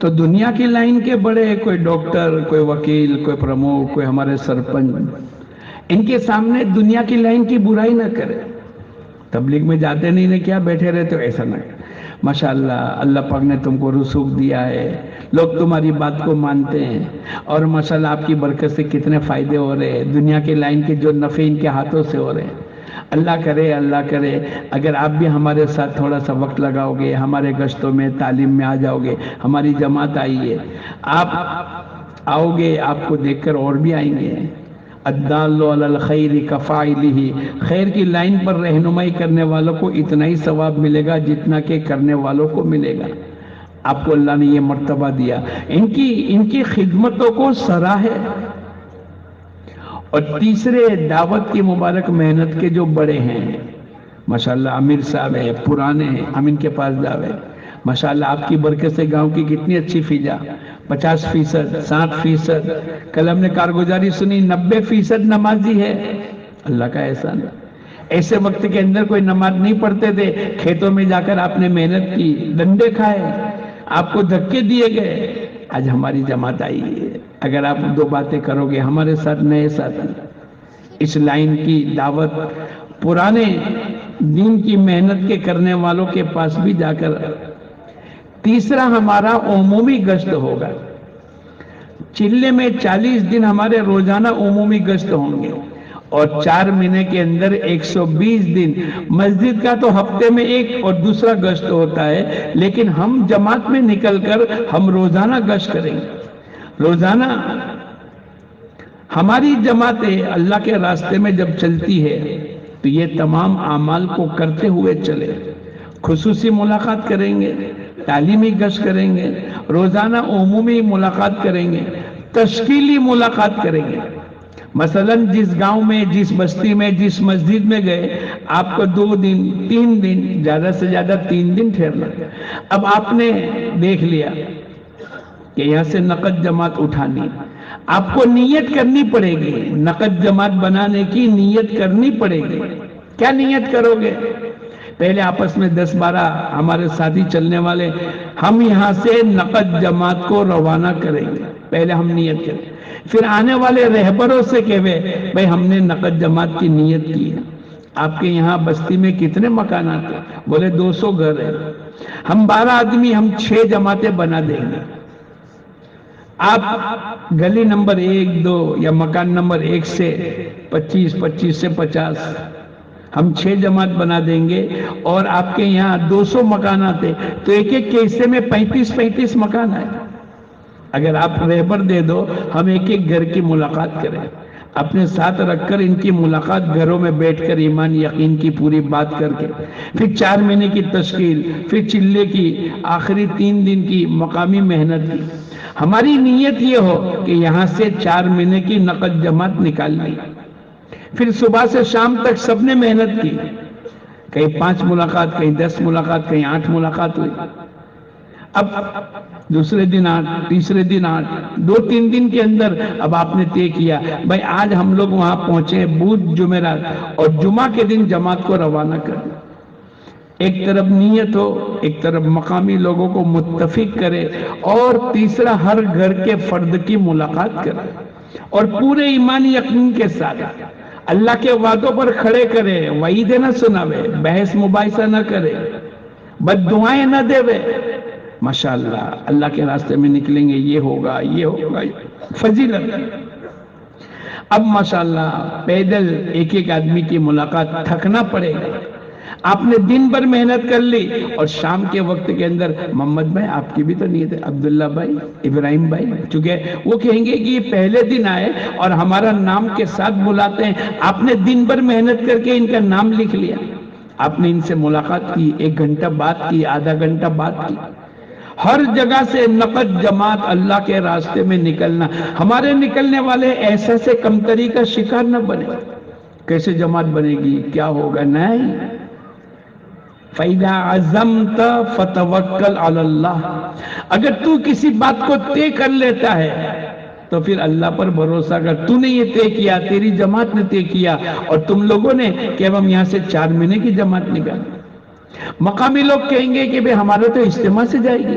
تو دنیا کی لائن کے بڑے، کوئی ڈاکٹر، کوئی وکیل، کوئی پرموکھ، کوئی ہمارے سرپنچ، ان کے سامنے دنیا کی لائن کی برائی نہ کرے. تبلیغ میں جاتے نہیں نے کیا بیٹھے رہتے ہو، ایسا نہ کرے. ماشاءاللہ اللہ پاک نے تم کو رسوخ دیا ہے، لوگ تمہاری بات کو مانتے ہیں، اور ماشاءاللہ آپ کی برکت سے کتنے فائدے ہو رہے ہیں. دنیا کی لائن کے جو نفع ان کے ہاتھوں سے ہو رہے ہیں. اللہ کرے اگر آپ بھی ہمارے ساتھ تھوڑا سا وقت لگاؤ گے، ہمارے گشتوں میں، تعلیم میں آ جاؤ گے. ہماری جماعت آئی ہے، آپ آؤ گے، آپ کو دیکھ کر اور بھی آئیں گے. الدال علی الخیر کفاعلہ، خیر کی لائن پر رہنمائی کرنے والوں کو اتنا ہی ثواب ملے گا جتنا کہ کرنے والوں کو ملے گا. آپ کو اللہ نے یہ مرتبہ دیا، ان کی خدمتوں کو سراہے. اور تیسرے دعوت کی مبارک محنت کے جو بڑے ہیں، ماشاءاللہ امیر صاحب ہیں، پرانے ہیں، ہم ان کے پاس جاوے. ماشاءاللہ آپ کی برکت سے گاؤں کی کتنی اچھی فضا، 50%، 60%. کل ہم نے کارگزاری سنی 90% نمازی ہے. اللہ کا احسان ہے. ایسے وقت کے اندر کوئی نماز نہیں پڑھتے تھے، کھیتوں میں جا کر آپ نے محنت کی، ڈنڈے کھائے، آپ کو دھکے دیے گئے. آج ہماری جماعت آئی ہے. اگر آپ دو باتیں کرو گے ہمارے ساتھ، نئے ساتھی، اس لائن کی دعوت، پرانے دین کی محنت کے کرنے والوں کے پاس بھی جا کر. تیسرا ہمارا عمومی گشت ہوگا. چلے میں 40 دن ہمارے روزانہ عمومی گشت ہوں گے، اور 4 مہینے کے اندر 120 دن مسجد کا تو ہفتے میں ایک اور دوسرا گشت ہوتا ہے، لیکن ہم جماعت میں نکل کر ہم روزانہ گشت کریں گے. روزانہ ہماری جماعتیں اللہ کے راستے میں جب چلتی ہے تو یہ تمام اعمال کو کرتے ہوئے چلے. خصوصی ملاقات کریں گے، تعلیمی گشت کریں گے، روزانہ عمومی ملاقات کریں گے، تشکیلی ملاقات کریں گے. مثلا جس گاؤں میں، جس بستی میں، جس مسجد میں گئے، آپ کو 2 دن 3 دن، زیادہ سے زیادہ 3 دن ٹھہرنا. اب آپ نے دیکھ لیا کہ یہاں سے نقد جماعت اٹھانی، آپ کو نیت کرنی پڑے گی. نقد جماعت بنانے کی نیت کرنی پڑے گی. کیا نیت کرو گے؟ پہلے آپس میں 10-12 ہمارے ساتھی چلنے والے، ہم یہاں سے نقد جماعت کو روانہ کریں گے. پہلے ہم نیت کریں، پھر آنے والے رہبروں سے کہوے بھئی ہم نے نقد جماعت کی نیت کی ہے. آپ کے یہاں بستی میں کتنے مکانات ہیں؟ بولے 200 گھر ہیں. ہم 12 آدمی، ہم 6 جماعتیں بنا دیں گے. آپ گلی نمبر 1، 2 یا مکان نمبر 1 سے 25، 25 سے 50، ہم 6 جماعت بنا دیں گے. اور آپ کے یہاں 200 مکانات ہیں تو ایک ایک کیسے میں 35 مکان آئے. اگر آپ رہبر دے دو، ہم ایک ایک گھر کی ملاقات کریں، اپنے ساتھ رکھ کر ان کی ملاقات گھروں میں بیٹھ کر ایمان یقین کی پوری بات کر کے، پھر 4 مہینے کی تشکیل، پھر چلے کی آخری 3 دن کی مقامی محنت کی. ہماری نیت یہ ہو کہ یہاں سے 4 مہینے کی نقد جماعت نکالنی. پھر صبح سے شام تک سب نے محنت کی، کہیں 5 ملاقات، کہیں 10 ملاقات، کہیں 8 ملاقات ہوئی. اب دوسرے دن 8، تیسرے دن 8، 2-3 دن کے اندر اب آپ نے طے کیا بھائی آج ہم لوگ وہاں پہنچے بدھ جمعرات، اور جمعہ کے دن جماعت کو روانہ کریں. ایک طرف نیت ہو، ایک طرف مقامی لوگوں کو متفق کرے، اور تیسرا ہر گھر کے فرد کی ملاقات کرے، اور پورے ایمان یقین کے ساتھ اللہ کے وعدوں پر کھڑے کرے، وعیدیں نہ سناوے، بحث مباحثہ نہ کرے، بد دعائیں نہ دے. ماشاءاللہ اللہ کے راستے میں نکلیں گے، یہ ہوگا، یہ ہوگا، فضیلت. اب ماشاءاللہ پیدل ایک ایک آدمی کی ملاقات، تھکنا پڑے گا. آپ نے دن بھر محنت کر لی، اور شام کے وقت کے اندر محمد بھائی آپ کی بھی تو نیت ہے، عبداللہ بھائی، ابراہیم بھائی، چونکہ وہ کہیں گے کہ یہ پہلے دن آئے اور ہمارا نام کے ساتھ بلاتے ہیں. آپ نے دن بھر محنت کر کے ان کا نام لکھ لیا، آپ نے ان سے ملاقات کی، 1 گھنٹہ بات کی، آدھا گھنٹہ بات کی. ہر جگہ سے نقد جماعت اللہ کے راستے میں نکلنا. ہمارے نکلنے والے ایسے سے کمتری کا شکار نہ بنے. کیسے جماعت بنے گی، کیا ہوگا؟ نہیں. فَإِذَا عَزَمْتَ فَتَوَكَّلْ عَلَى اللَّهِ. اگر تو کسی بات کو طے کر لیتا ہے تو پھر اللہ پر بھروسہ کر. تو نے یہ طے کیا، تیری جماعت نے طے کیا، اور تم لوگوں نے کہ اب ہم یہاں سے 4 مہینے کی جماعت نکالیں. مقامی لوگ کہیں گے کہ بھئی ہمارا تو اجتماع سے جائے گی.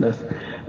10,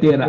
13,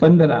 15,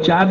4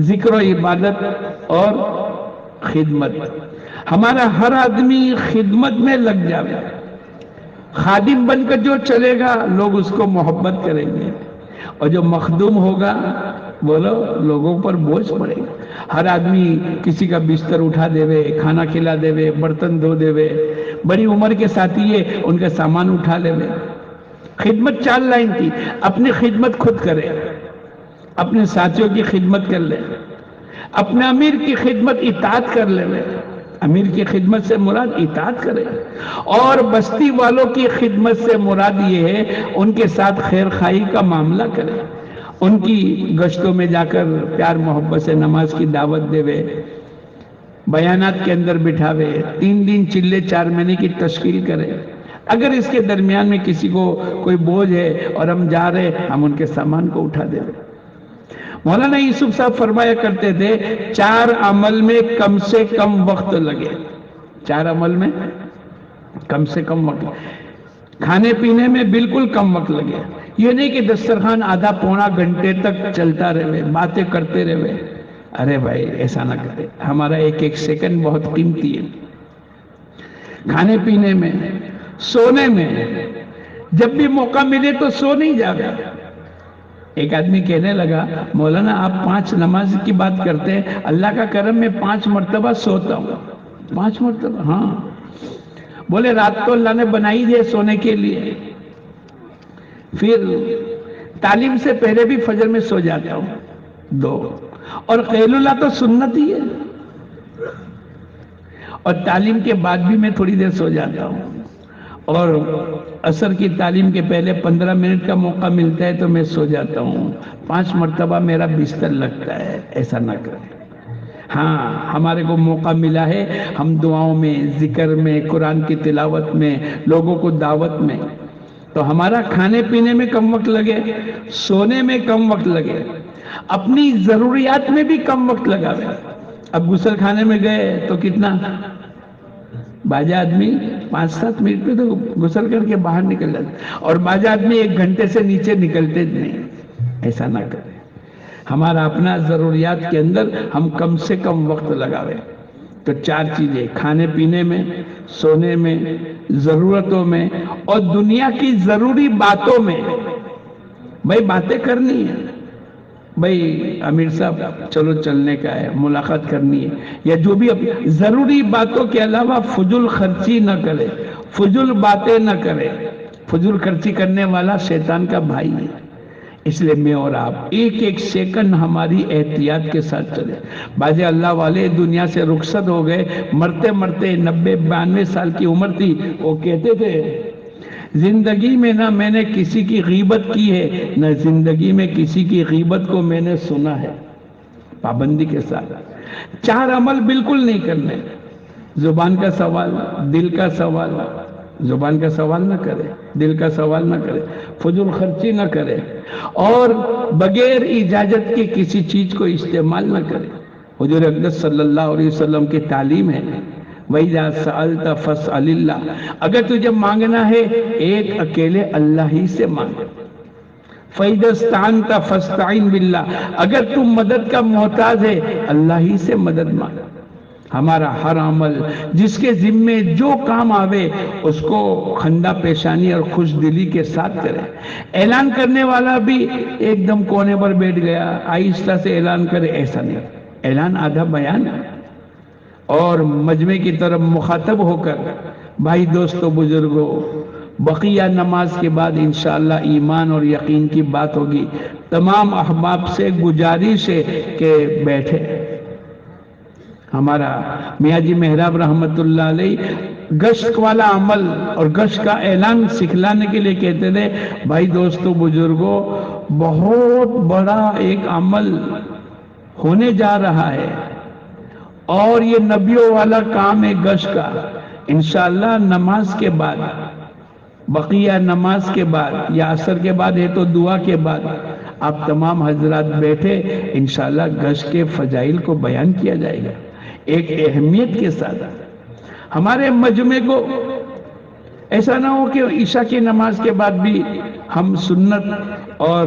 ذکر و عبادت اور خدمت. ہمارا ہر آدمی خدمت میں لگ جائے. خادم بن کر جو چلے گا لوگ اس کو محبت کریں گے، اور جو مخدوم ہوگا بولو لوگوں پر بوجھ پڑے گا. ہر آدمی کسی کا بستر اٹھا دے وے، کھانا کھلا دے وے، برتن دھو دے وے، بڑی عمر کے ساتھی ہے ان کا سامان اٹھا لے وے. خدمت 4 لائن کی. اپنی خدمت خود کرے، اپنے ساتھیوں کی خدمت کر لے، اپنے امیر کی خدمت اطاعت کر لے. امیر کی خدمت سے مراد اطاعت کرے، اور بستی والوں کی خدمت سے مراد یہ ہے ان کے ساتھ خیر خواہی کا معاملہ کرے، ان کی گشتوں میں جا کر پیار محبت سے نماز کی دعوت دے وے، بیانات کے اندر بٹھاوے، 3 دن چلے 4 مہینے کی تشکیل کرے. اگر اس کے درمیان میں کسی کو کوئی بوجھ ہے اور ہم جا رہے، ہم ان کے سامان کو اٹھا دے. مولانا یوسف صاحب فرمایا کرتے تھے 4 عمل میں کم سے کم وقت لگے. 4 عمل میں کم سے کم وقت. کھانے پینے میں بالکل کم وقت لگے. یہ نہیں کہ دسترخوان آدھا پونا گھنٹے تک چلتا رہے، باتیں کرتے رہے. ارے بھائی ایسا نہ کرے، ہمارا ایک ایک سیکنڈ بہت قیمتی ہے. کھانے پینے میں، سونے میں، جب بھی موقع ملے تو سو نہیں جاوے. ایک آدمی کہنے لگا مولانا آپ 5 نماز کی بات کرتے ہیں، اللہ کا کرم میں 5 مرتبہ سوتا ہوں. 5 مرتبہ؟ ہاں. بولے رات تو اللہ نے بنائی ہے سونے کے لیے. پھر تعلیم سے پہلے بھی فجر میں سو جاتا ہوں 2، اور قیلولہ تو سنت ہی ہے، اور تعلیم کے بعد بھی میں تھوڑی دیر سو جاتا ہوں، اور عصر کی تعلیم کے پہلے 15 منٹ کا موقع ملتا ہے تو میں سو جاتا ہوں. 5 مرتبہ میرا بستر لگتا ہے. ایسا نہ کریں. ہاں ہمارے کو موقع ملا ہے، ہم دعاؤں میں، ذکر میں، قرآن کی تلاوت میں، لوگوں کو دعوت میں، تو ہمارا کھانے پینے میں کم وقت لگے، سونے میں کم وقت لگے، اپنی ضروریات میں بھی کم وقت لگا. اب غسل خانے میں گئے تو کتنا باجا آدمی 5-7 منٹ میں تو غسل کر کے باہر نکل جاتے، اور باجا آدمی 1 گھنٹے سے نیچے نکلتے نہیں. ایسا نہ کریں. ہمارا اپنا ضروریات کے اندر ہم کم سے کم وقت لگاویں. تو 4 چیزیں، کھانے پینے میں، سونے میں، ضرورتوں میں، اور دنیا کی ضروری باتوں میں. بھائی باتیں کرنی ہے، بھائی امیر صاحب چلو چلنے کا ہے، ملاقات کرنی ہے، یا جو بھی ضروری باتوں کے علاوہ فضول خرچی نہ کرے، فضول باتیں نہ کرے. فضول خرچی کرنے والا شیطان کا بھائی ہے. اس لیے میں اور آپ ایک ایک سیکنڈ ہماری احتیاط کے ساتھ چلے. باجے اللہ والے دنیا سے رخصت ہو گئے، مرتے مرتے 90-92 سال کی عمر تھی. وہ کہتے تھے زندگی میں نہ میں نے کسی کی غیبت کی ہے، نہ زندگی میں کسی کی غیبت کو میں نے سنا ہے. پابندی کے ساتھ 4 عمل بالکل نہیں کرنے. زبان کا سوال، دل کا سوال. زبان کا سوال نہ کرے، دل کا سوال نہ کرے، فضول خرچی نہ کرے، اور بغیر اجازت کے کسی چیز کو استعمال نہ کرے. حضور اقدس صلی اللہ علیہ وسلم کی تعلیم ہے وَإِذَا سَأَلْتَ فَاسْأَلِ اللَّهِ. اگر تجھے مانگنا ہے ایک اکیلے اللہ ہی سے مانگ. فَإِذَا اسْتَعَنْتَ فَاسْتَعِنْ بِاللَّهِ. اگر تم مدد کا محتاج ہے اللہ ہی سے مدد مانگ. ہمارا ہر عمل جس کے ذمے جو کام آوے اس کو خندہ پیشانی اور خوش دلی کے ساتھ کرے. اعلان کرنے والا بھی ایک دم کونے پر بیٹھ گیا آہستہ سے اعلان کرے، ایسا نہیں. اعلان آدھا بیان، اور مجمع کی طرف مخاطب ہو کر بھائی دوستو بزرگوں، بقیہ نماز کے بعد انشاءاللہ ایمان اور یقین کی بات ہوگی. تمام احباب سے گزارش ہے کہ بیٹھے. ہمارا میاں جی محراب رحمت اللہ علیہ گشت والا عمل اور گشت کا اعلان سکھلانے کے لیے کہتے تھے بھائی دوستو بزرگوں، بہت بڑا ایک عمل ہونے جا رہا ہے، اور یہ نبیوں والا کام ہے گشت کا. انشاءاللہ نماز کے بعد، بقیہ نماز کے بعد، یا عصر کے بعد ہے تو دعا کے بعد، آپ تمام حضرات بیٹھے، انشاءاللہ گشت کے فضائل کو بیان کیا جائے گا ایک اہمیت کے ساتھ. ہمارے مجمع کو ایسا نہ ہو کہ عشاء کی نماز کے بعد بھی ہم سنت اور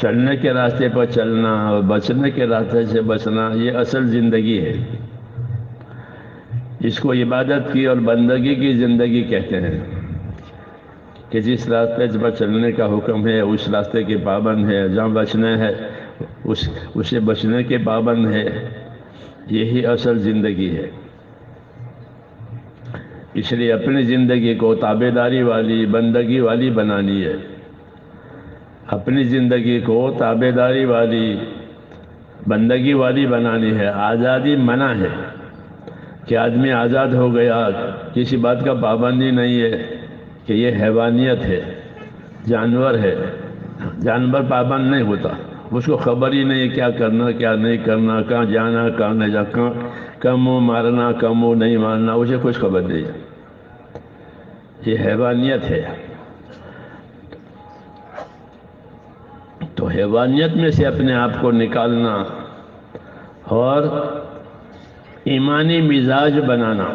چلنے کے راستے پر چلنا اور بچنے کے راستے سے بچنا، یہ اصل زندگی ہے۔ اس کو عبادت کی اور بندگی کی زندگی کہتے ہیں، کہ جس راستے پر چلنے کا حکم ہے اس راستے کے پابند ہے، جہاں بچنا ہے اسے بچنے کے پابند ہے، یہی اصل زندگی ہے۔ اس لیے اپنی زندگی کو تابعداری والی، بندگی والی بنانی ہے۔ اپنی زندگی کو تابعداری والی، بندگی والی بنانی ہے۔ آزادی منع ہے کہ آدمی آزاد ہو گیا، کسی بات کا پابندی نہیں ہے، کہ یہ حیوانیت ہے، جانور ہے۔ جانور پابند نہیں ہوتا، اس کو خبر ہی نہیں کیا کرنا کیا نہیں کرنا، کہاں جانا کہاں نہیں جانا، کب منہ مارنا کب منہ نہیں مارنا، اسے کچھ خبر نہیں ہے۔ یہ حیوانیت ہے۔ تو حیوانیت میں سے اپنے آپ کو نکالنا اور ایمانی مزاج بنانا۔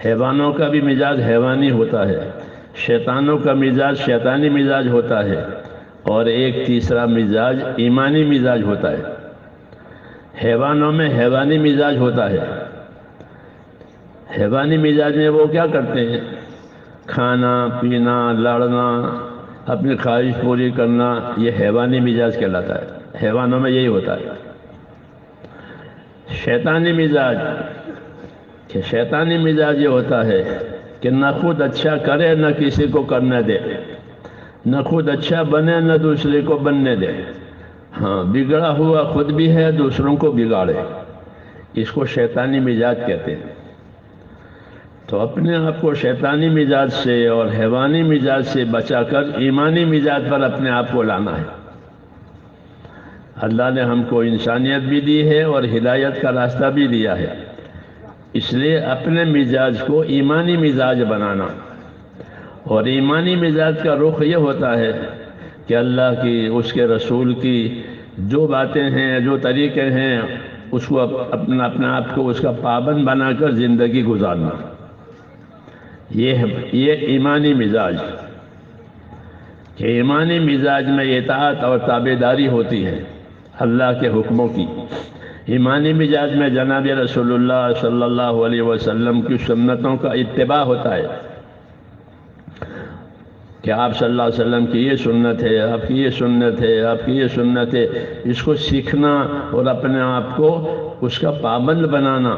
حیوانوں کا بھی مزاج حیوانی ہوتا ہے، شیطانوں کا مزاج شیطانی مزاج ہوتا ہے، اور ایک تیسرا مزاج ایمانی مزاج ہوتا ہے۔ حیوانوں میں حیوانی مزاج ہوتا ہے۔ حیوانی مزاج میں وہ کیا کرتے ہیں؟ کھانا پینا، لڑنا، اپنی خواہش پوری کرنا، یہ حیوانی مزاج کہلاتا ہے۔ حیوانوں میں یہی ہوتا ہے۔ شیطانی مزاج، کہ شیطانی مزاج یہ ہوتا ہے کہ نہ خود اچھا کرے نہ کسی کو کرنے دے، نہ خود اچھا بنے نہ دوسرے کو بننے دے، ہاں بگڑا ہوا خود بھی ہے دوسروں کو بگاڑے، اس کو شیطانی مزاج کہتے ہیں۔ تو اپنے آپ کو شیطانی مزاج سے اور حیوانی مزاج سے بچا کر ایمانی مزاج پر اپنے آپ کو لانا ہے۔ اللہ نے ہم کو انسانیت بھی دی ہے اور ہدایت کا راستہ بھی دیا ہے، اس لیے اپنے مزاج کو ایمانی مزاج بنانا۔ اور ایمانی مزاج کا رخ یہ ہوتا ہے کہ اللہ کی، اس کے رسول کی جو باتیں ہیں، جو طریقے ہیں، اس کو اپنے آپ کو اس کا پابند بنا کر زندگی گزارنا۔ یہ ایمانی مزاج، کہ ایمانی مزاج میں اطاعت اور تابعداری ہوتی ہے اللہ کے حکموں کی۔ ایمانی مزاج میں جناب رسول اللہ صلی اللہ علیہ وسلم کی سنتوں کا اتباع ہوتا ہے، کہ آپ صلی اللہ علیہ وسلم کی یہ سنت ہے، آپ کی یہ سنت ہے، آپ کی یہ سنت ہے، اس کو سیکھنا اور اپنے آپ کو اس کا پابند بنانا،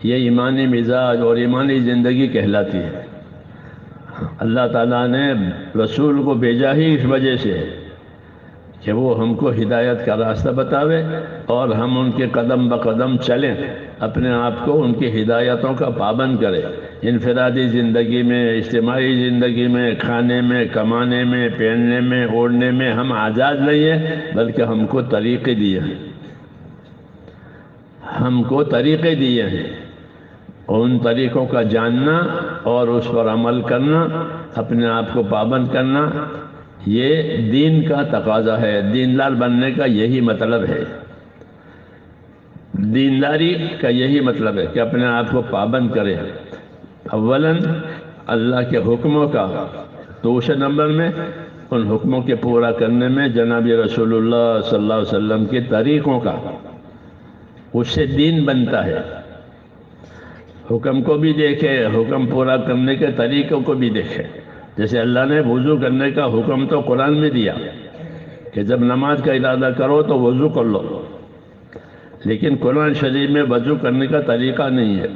یہ ایمانی مزاج اور ایمانی زندگی کہلاتی ہے۔ اللہ تعالیٰ نے رسول کو بھیجا ہی اس وجہ سے کہ وہ ہم کو ہدایت کا راستہ بتاوے اور ہم ان کے قدم بقدم چلیں، اپنے آپ کو ان کی ہدایتوں کا پابند کریں۔ انفرادی زندگی میں، اجتماعی زندگی میں، کھانے میں، کمانے میں، پہننے میں، اوڑھنے میں ہم آزاد نہیں ہیں، بلکہ ہم کو طریقے دیے ہیں۔ ہم کو طریقے دیے ہیں، ان طریقوں کا جاننا اور اس پر عمل کرنا، اپنے آپ کو پابند کرنا، یہ دین کا تقاضا ہے۔ دیندار بننے کا یہی مطلب ہے، دینداری کا یہی مطلب ہے کہ اپنے آپ کو پابند کرے، اولاً اللہ کے حکموں کا، دوسرے نمبر میں ان حکموں کے پورا کرنے میں جناب رسول اللہ صلی اللہ علیہ وسلم کے طریقوں کا، اس سے دین بنتا ہے۔ حکم کو بھی دیکھے، حکم پورا کرنے کے طریقوں کو بھی دیکھے۔ جیسے اللہ نے وضو کرنے کا حکم تو قرآن میں دیا کہ جب نماز کا ارادہ کرو تو وضو کر لو، لیکن قرآن شریف میں وضو کرنے کا طریقہ نہیں ہے۔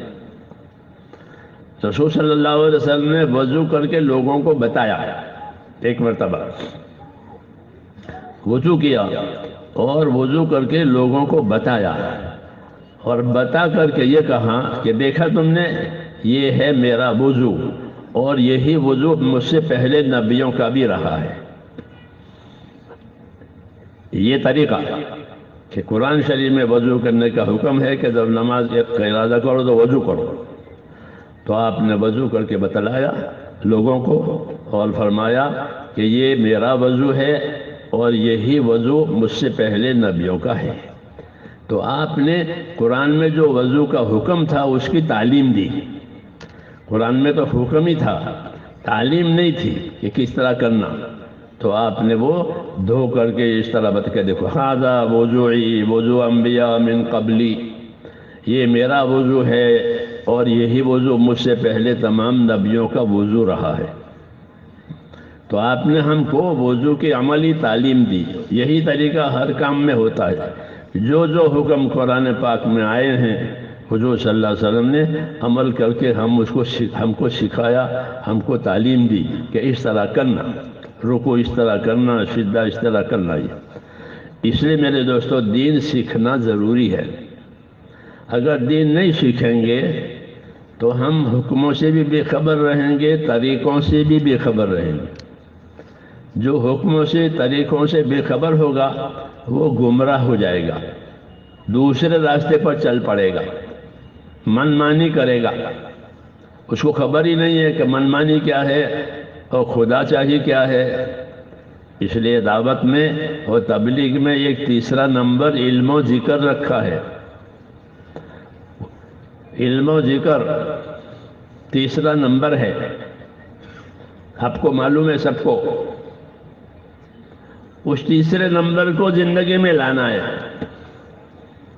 رسول صلی اللہ علیہ وسلم نے وضو کر کے لوگوں کو بتایا، ایک مرتبہ وضو کیا اور وضو کر کے لوگوں کو بتایا، اور بتا کر کے یہ کہا کہ دیکھا تم نے، یہ ہے میرا وضو، اور یہی وضو مجھ سے پہلے نبیوں کا بھی رہا ہے۔ یہ طریقہ کہ قرآن شریف میں وضو کرنے کا حکم ہے کہ جب نماز کا ارادہ کرو تو وضو کرو، تو آپ نے وضو کر کے بتلایا لوگوں کو اور فرمایا کہ یہ میرا وضو ہے اور یہی وضو مجھ سے پہلے نبیوں کا ہے۔ تو آپ نے قرآن میں جو وضو کا حکم تھا اس کی تعلیم دی۔ قرآن میں تو حکم ہی تھا، تعلیم نہیں تھی کہ کس طرح کرنا۔ تو آپ نے وہ دھو کر کے اس طرح بتا کے دیکھو، ھذا وضوئی وضو انبیاء من قبلی، یہ میرا وضو ہے اور یہی وضو مجھ سے پہلے تمام نبیوں کا وضو رہا ہے۔ تو آپ نے ہم کو وضو کی عملی تعلیم دی۔ یہی طریقہ ہر کام میں ہوتا ہے، جو جو حکم قرآن پاک میں آئے ہیں حضور صلی اللہ علیہ وسلم نے عمل کر کے ہم کو سکھایا، ہم کو تعلیم دی کہ اس طرح کرنا، رکوع اس طرح کرنا، سجدہ اس طرح کرنا۔ اس لیے میرے دوستو دین سیکھنا ضروری ہے۔ اگر دین نہیں سیکھیں گے تو ہم حکموں سے بھی بے خبر رہیں گے، طریقوں سے بھی بے خبر رہیں گے۔ جو حکموں سے طریقوں سے بے خبر ہوگا وہ گمراہ ہو جائے گا، دوسرے راستے پر چل پڑے گا، من مانی کرے گا، اس کو خبر ہی نہیں ہے کہ من مانی کیا ہے اور خدا چاہی کیا ہے۔ اس لیے دعوت میں اور تبلیغ میں ایک تیسرا نمبر علم و ذکر رکھا ہے۔ علم و ذکر تیسرا نمبر ہے، آپ کو معلوم ہے سب کو۔ اس تیسرے نمبر کو زندگی میں لانا ہے،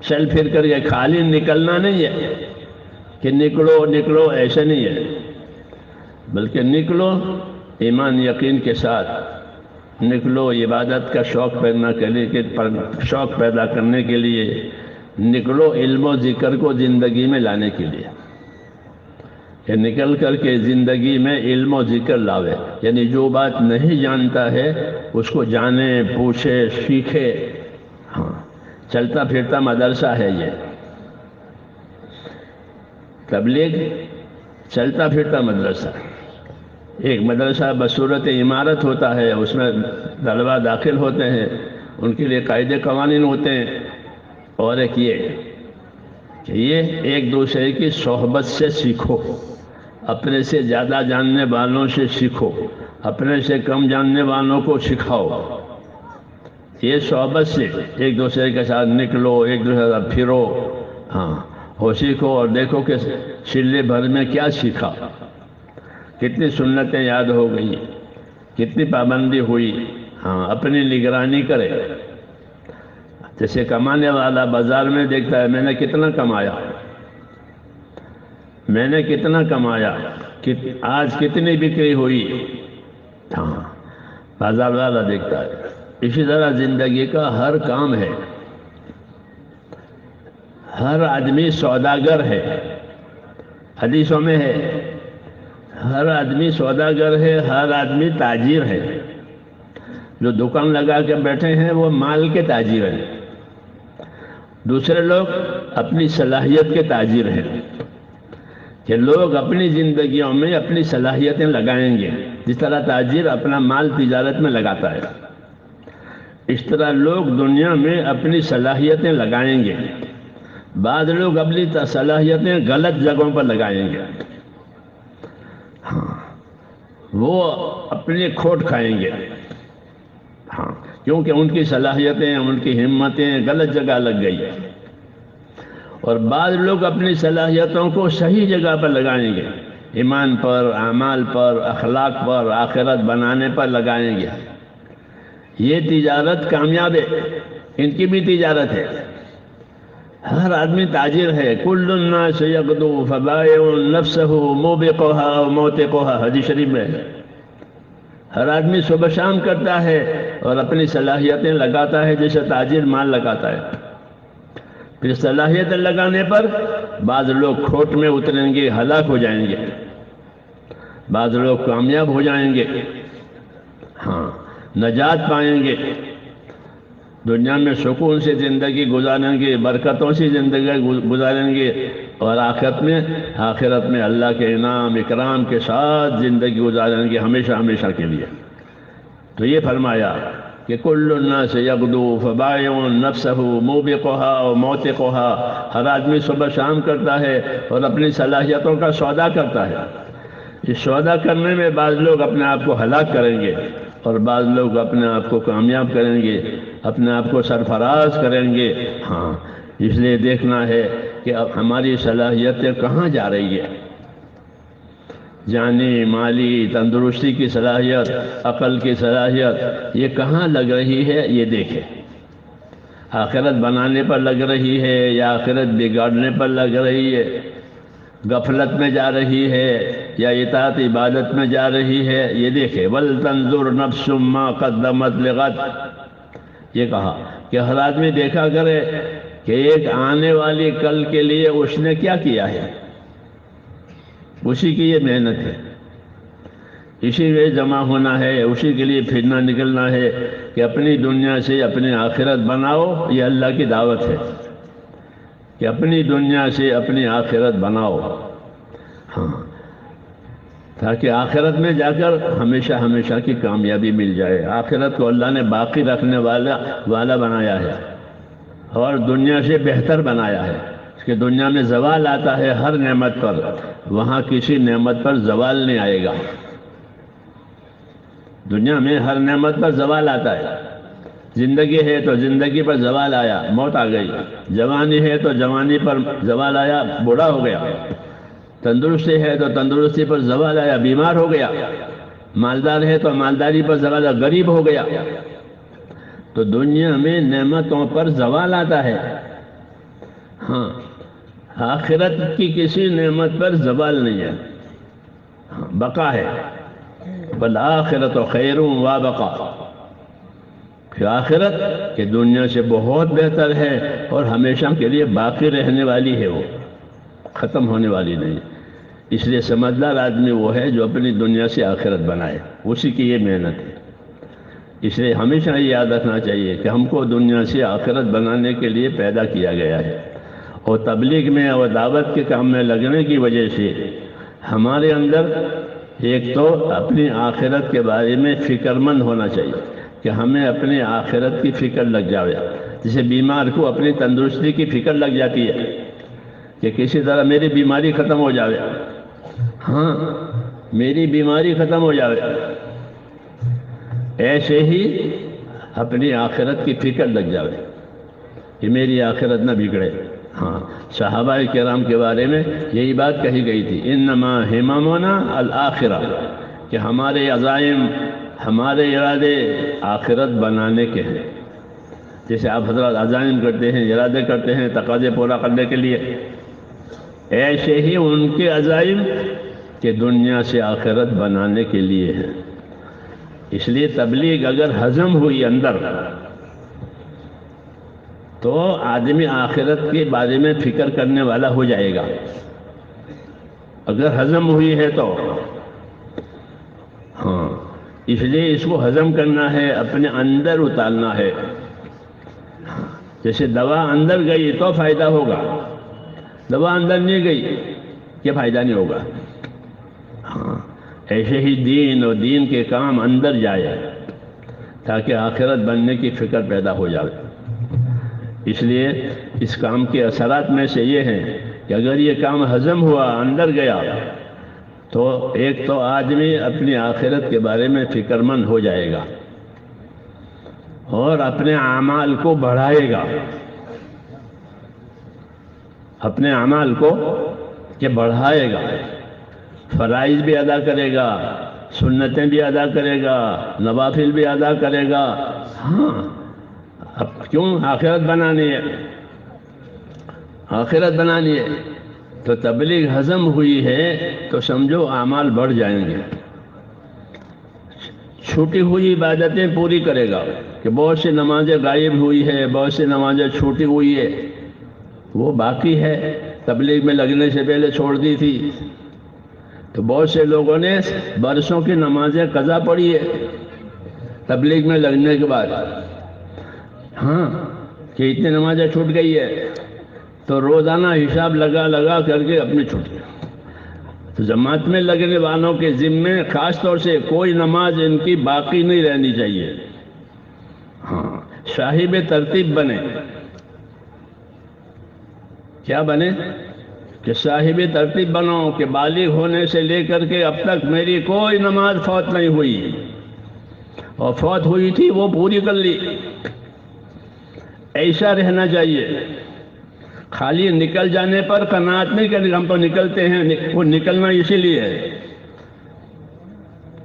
چل پھر کر کے خالی نکلنا نہیں ہے کہ نکلو نکلو، ایسا نہیں ہے، بلکہ نکلو ایمان یقین کے ساتھ نکلو، عبادت کا شوق پیدا کرنے کے لیے نکلو، علم و ذکر کو زندگی میں لانے کے لیے، کہ نکل کر کے زندگی میں علم و ذکر لاوے، یعنی جو بات نہیں جانتا ہے اس کو جانے، پوچھے، سیکھے۔ ہاں، چلتا پھرتا مدرسہ ہے یہ تبلیغ، چلتا پھرتا مدرسہ۔ ایک مدرسہ بصورت عمارت ہوتا ہے، اس میں طلبہ داخل ہوتے ہیں، ان کے لیے قاعدے قوانین ہوتے ہیں، اور ایک یہ کہ یہ ایک دوسرے کی صحبت سے سیکھو، اپنے سے زیادہ جاننے والوں سے سیکھو، اپنے سے کم جاننے والوں کو سکھاؤ۔ یہ صحبت سے ایک دوسرے کے ساتھ نکلو، ایک دوسرے کے ساتھ پھرو، ہاں، اور سیکھو، اور دیکھو کہ چلے بھر میں کیا سیکھا، کتنی سنتیں یاد ہو گئی، کتنی پابندی ہوئی۔ ہاں، اپنی نگرانی کرے۔ جیسے کمانے والا بازار میں دیکھتا ہے میں نے کتنا کمایا، میں نے کتنا کمایا، آج کتنی بکری ہوئی، ہاں، بازار والا دیکھتا ہے۔ اسی طرح زندگی کا ہر کام ہے، ہر آدمی سوداگر ہے، حدیثوں میں ہے ہر آدمی سوداگر ہے، ہر آدمی تاجر ہے۔ جو دکان لگا کے بیٹھے ہیں وہ مال کے تاجر ہیں، دوسرے لوگ اپنی صلاحیت کے تاجر ہیں، کہ لوگ اپنی زندگیوں میں اپنی صلاحیتیں لگائیں گے۔ جس طرح تاجر اپنا مال تجارت میں لگاتا ہے، اس طرح لوگ دنیا میں اپنی صلاحیتیں لگائیں گے۔ بعض لوگ اپنی صلاحیتیں غلط جگہوں پر لگائیں گے، ہاں، وہ اپنی کھوٹ کھائیں گے، ہاں، کیونکہ ان کی صلاحیتیں، ان کی ہمتیں غلط جگہ لگ گئی۔ اور بعض لوگ اپنی صلاحیتوں کو صحیح جگہ پر لگائیں گے، ایمان پر، اعمال پر، اخلاق پر، آخرت بنانے پر لگائیں گے۔ یہ تجارت کامیاب ہے، ان کی بھی تجارت ہے، ہر آدمی تاجر ہے۔ کل الناس یغدو فبائع نفسہ موبقها وموتقها، حدیث شریف میں ہر آدمی صبح شام کرتا ہے اور اپنی صلاحیتیں لگاتا ہے جیسے تاجر مال لگاتا ہے۔ پھر صلاحیتیں لگانے پر بعض لوگ کھوٹ میں اتریں گے، ہلاک ہو جائیں گے، بعض لوگ کامیاب ہو جائیں گے، ہاں، نجات پائیں گے، دنیا میں سکون سے زندگی گزاریں گے، برکتوں سے زندگی گزاریں گے، اور آخرت میں اللہ کے انعام اکرام کے ساتھ زندگی گزاریں گے، ہمیشہ ہمیشہ کے لیے۔ تو یہ فرمایا کہ کل الناس یغدو فبائع نفسہ موبقها وموتقها، ہر آدمی صبح شام کرتا ہے اور اپنی صلاحیتوں کا سودا کرتا ہے۔ اس سودا کرنے میں بعض لوگ اپنے آپ کو ہلاک کریں گے اور بعض لوگ اپنے آپ کو کامیاب کریں گے، اپنے آپ کو سرفراز کریں گے۔ ہاں، اس لیے دیکھنا ہے کہ اب ہماری صلاحیتیں کہاں جا رہی ہے۔ جانی مالی تندرستی کی صلاحیت، عقل کی صلاحیت، یہ کہاں لگ رہی ہے یہ دیکھیں۔ آخرت بنانے پر لگ رہی ہے یا آخرت بگاڑنے پر لگ رہی ہے، غفلت میں جا رہی ہے یا اطاعت عبادت میں جا رہی ہے، یہ دیکھیں۔ وَلْتَنْظُرْ نَفْسٌ مَّا قَدَّمَتْ لِغَدٍ، یہ کہا کہ ہر آدمی دیکھا کرے کہ ایک آنے والی کل کے لیے اس نے کیا کیا ہے، اسی کی یہ محنت ہے، اسی میں جمع ہونا ہے، اسی کے لیے پھرنا نکلنا ہے کہ اپنی دنیا سے اپنی آخرت بناؤ۔ یہ اللہ کی دعوت ہے کہ اپنی دنیا سے اپنی آخرت بناؤ، ہاں، تاکہ آخرت میں جا کر ہمیشہ ہمیشہ کی کامیابی مل جائے۔ آخرت کو اللہ نے باقی رکھنے والا بنایا ہے اور دنیا سے بہتر بنایا ہے کہ دنیا میں زوال آتا ہے ہر نعمت پر، وہاں کسی نعمت پر زوال نہیں آئے گا۔ دنیا میں ہر نعمت پر زوال آتا ہے، زندگی ہے تو زندگی پر زوال آیا، موت آ گئی، جوانی ہے تو جوانی پر زوال آیا، بوڑھا ہو گیا، تندرستی ہے تو تندرستی پر زوال آیا، بیمار ہو گیا، مالدار ہے تو مالداری پر زوال آیا، غریب ہو گیا۔ تو دنیا میں نعمتوں پر زوال آتا ہے، ہاں، آخرت کی کسی نعمت پر زوال نہیں ہے، بقا ہے۔ والآخرت خیر وابقا، کہ آخرت کہ دنیا سے بہت بہتر ہے اور ہمیشہ کے لیے باقی رہنے والی ہے، وہ ختم ہونے والی نہیں۔ اس لیے سمجھدار آدمی وہ ہے جو اپنی دنیا سے آخرت بنائے، اسی کی یہ محنت ہے۔ اس لیے ہمیشہ یہ یاد رکھنا چاہیے کہ ہم کو دنیا سے آخرت بنانے کے لیے پیدا کیا گیا ہے، اور تبلیغ میں اور دعوت کے کام میں لگنے کی وجہ سے ہمارے اندر ایک تو اپنی آخرت کے بارے میں فکر مند ہونا چاہیے کہ ہمیں اپنی آخرت کی فکر لگ جائے، جسے بیمار کو اپنی تندرستی کی فکر لگ جاتی ہے کہ کسی طرح میری بیماری ختم ہو جائے، ہاں، میری بیماری ختم ہو جائے، ایسے ہی اپنی آخرت کی فکر لگ جائے کہ میری آخرت نہ بگڑے۔ ہاں، صحابہ کرام کے بارے میں یہی بات کہی گئی تھی، انما ہممنا الآخرہ، کہ ہمارے عزائم، ہمارے ارادے آخرت بنانے کے ہیں۔ جیسے آپ حضرات عزائم کرتے ہیں، ارادے کرتے ہیں تقاضے پورا کرنے کے لیے، ایسے ہی ان کے عزائم کہ دنیا سے آخرت بنانے کے لیے ہے۔ اس لیے تبلیغ اگر ہضم ہوئی اندر تو آدمی آخرت کے بارے میں فکر کرنے والا ہو جائے گا، اگر ہضم ہوئی ہے تو، ہاں، اس لیے اس کو ہضم کرنا ہے، اپنے اندر اتارنا ہے۔ جیسے دوا اندر گئی تو فائدہ ہوگا، دوا اندر نہیں گئی یہ فائدہ نہیں ہوگا۔ ہاں، ایسے ہی دین اور دین کے کام اندر جائے تاکہ آخرت بننے کی فکر پیدا ہو جائے۔ اس لیے اس کام کے اثرات میں سے یہ ہیں کہ اگر یہ کام ہضم ہوا، اندر گیا، تو ایک تو آدمی اپنی آخرت کے بارے میں فکر مند ہو جائے گا اور اپنے اعمال کو بڑھائے گا، اپنے اعمال کو کہ بڑھائے گا، فرائض بھی ادا کرے گا، سنتیں بھی ادا کرے گا، نوافل بھی ادا کرے گا۔ ہاں، اب کیوں؟ آخرت بنانی ہے، آخرت بنانی ہے، تو تبلیغ ہضم ہوئی ہے تو سمجھو اعمال بڑھ جائیں گے۔ چھوٹی ہوئی عبادتیں پوری کرے گا، کہ بہت سی نمازیں غائب ہوئی ہے، بہت سی نمازیں چھوٹی ہوئی ہے، وہ باقی ہے، تبلیغ میں لگنے سے پہلے چھوڑ دی تھی۔ تو بہت سے لوگوں نے برسوں کی نمازیں قضا پڑھی ہے تبلیغ میں لگنے کے بعد، ہاں، کہ اتنی نمازیں چھوٹ گئی ہے، تو روزانہ حساب لگا کر کے اپنی چھوٹ گئی۔ تو جماعت میں لگنے والوں کے ذمے خاص طور سے کوئی نماز ان کی باقی نہیں رہنی چاہیے، ہاں، صاحب ترتیب بنے۔ کیا بنے؟ کہ صاحب ترتیب بنو، کہ بالغ ہونے سے لے کر کے اب تک میری کوئی نماز فوت نہیں ہوئی، اور فوت ہوئی تھی وہ پوری کر لی، ایسا رہنا چاہیے۔ خالی نکل جانے پر قناعت نہیں کرنی، ہم تو نکلتے ہیں، وہ نکلنا اسی لیے ہے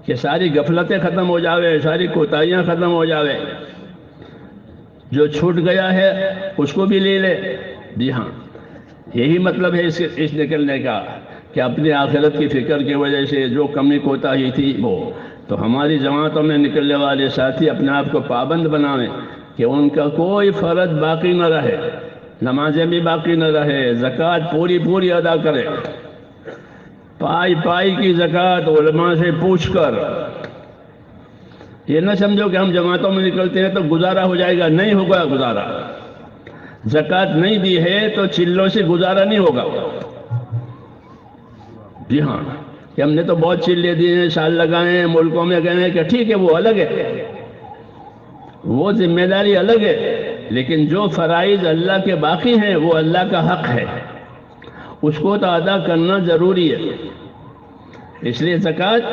کہ ساری غفلتیں ختم ہو جاوے، ساری کوتاہیاں ختم ہو جاوے، جو چھوٹ گیا ہے اس کو بھی لے لے۔ جی ہاں، یہی مطلب ہے اس نکلنے کا، کہ اپنی آخرت کی فکر کی وجہ سے جو کمی کوتاہی تھی وہ، تو ہماری جماعتوں میں نکلنے والے ساتھی اپنے آپ کو پابند بنائیں کہ ان کا کوئی فرض باقی نہ رہے، نمازیں بھی باقی نہ رہے، زکوٰۃ پوری پوری ادا کرے، پائی پائی کی زکوٰۃ علماء سے پوچھ کر۔ یہ نہ سمجھو کہ ہم جماعتوں میں نکلتے ہیں تو گزارا ہو جائے گا، نہیں ہوگا گزارا۔ زکوٰۃ نہیں دی ہے تو چلوں سے گزارا نہیں ہوگا۔ جی ہاں، کہ ہم نے تو بہت چلے دیے ہیں، سال لگائے ہیں، ملکوں میں گئے ہیں، کہ ٹھیک ہے وہ الگ ہے، وہ ذمہ داری الگ ہے، لیکن جو فرائض اللہ کے باقی ہیں وہ اللہ کا حق ہے، اس کو تو ادا کرنا ضروری ہے۔ اس لیے زکوٰۃ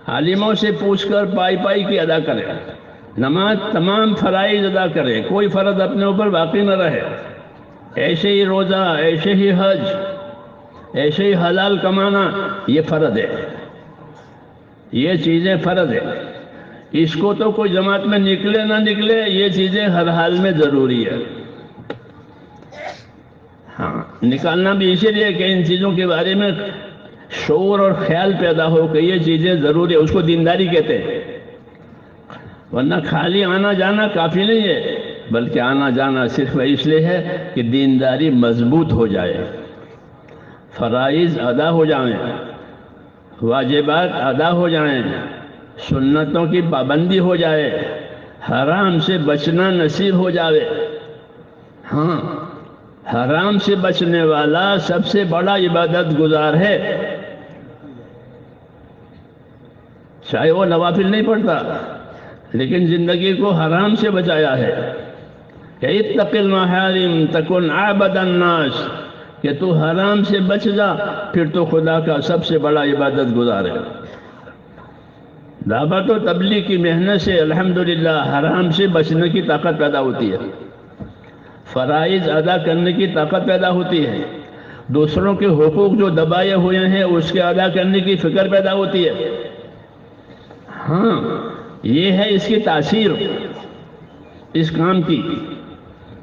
عالموں سے پوچھ کر پائی پائی کی ادا کرے، نماز تمام فرائض ادا کرے، کوئی فرض اپنے اوپر باقی نہ رہے، ایسے ہی روزہ، ایسے ہی حج، ایسے ہی حلال کمانا، یہ فرض ہے، یہ چیزیں فرض ہے۔ اس کو تو کوئی جماعت میں نکلے نہ نکلے، یہ چیزیں ہر حال میں ضروری ہے۔ ہاں، نکالنا بھی اسی لیے کہ ان چیزوں کے بارے میں شعور اور خیال پیدا ہو کہ یہ چیزیں ضروری ہے، اس کو دینداری کہتے ہیں۔ ورنہ خالی آنا جانا کافی نہیں ہے، بلکہ آنا جانا صرف اس لیے ہے کہ دینداری مضبوط ہو جائے، فرائض ادا ہو جائیں، واجبات ادا ہو جائیں، سنتوں کی پابندی ہو جائے، حرام سے بچنا نصیب ہو جائے۔ ہاں، حرام سے بچنے والا سب سے بڑا عبادت گزار ہے، چاہے وہ نوافل نہیں پڑھتا، لیکن زندگی کو حرام سے بچایا ہے کہ اتق المحارم تکن عابد الناس، کہ تو حرام سے بچ جا، پھر تو خدا کا سب سے بڑا عبادت گزار ہے۔ دعوت و تبلیغ کی محنت سے الحمدللہ حرام سے بچنے کی طاقت پیدا ہوتی ہے، فرائض ادا کرنے کی طاقت پیدا ہوتی ہے، دوسروں کے حقوق جو دبائے ہوئے ہیں اس کے ادا کرنے کی فکر پیدا ہوتی ہے۔ ہاں، یہ ہے اس کی تاثیر اس کام کی،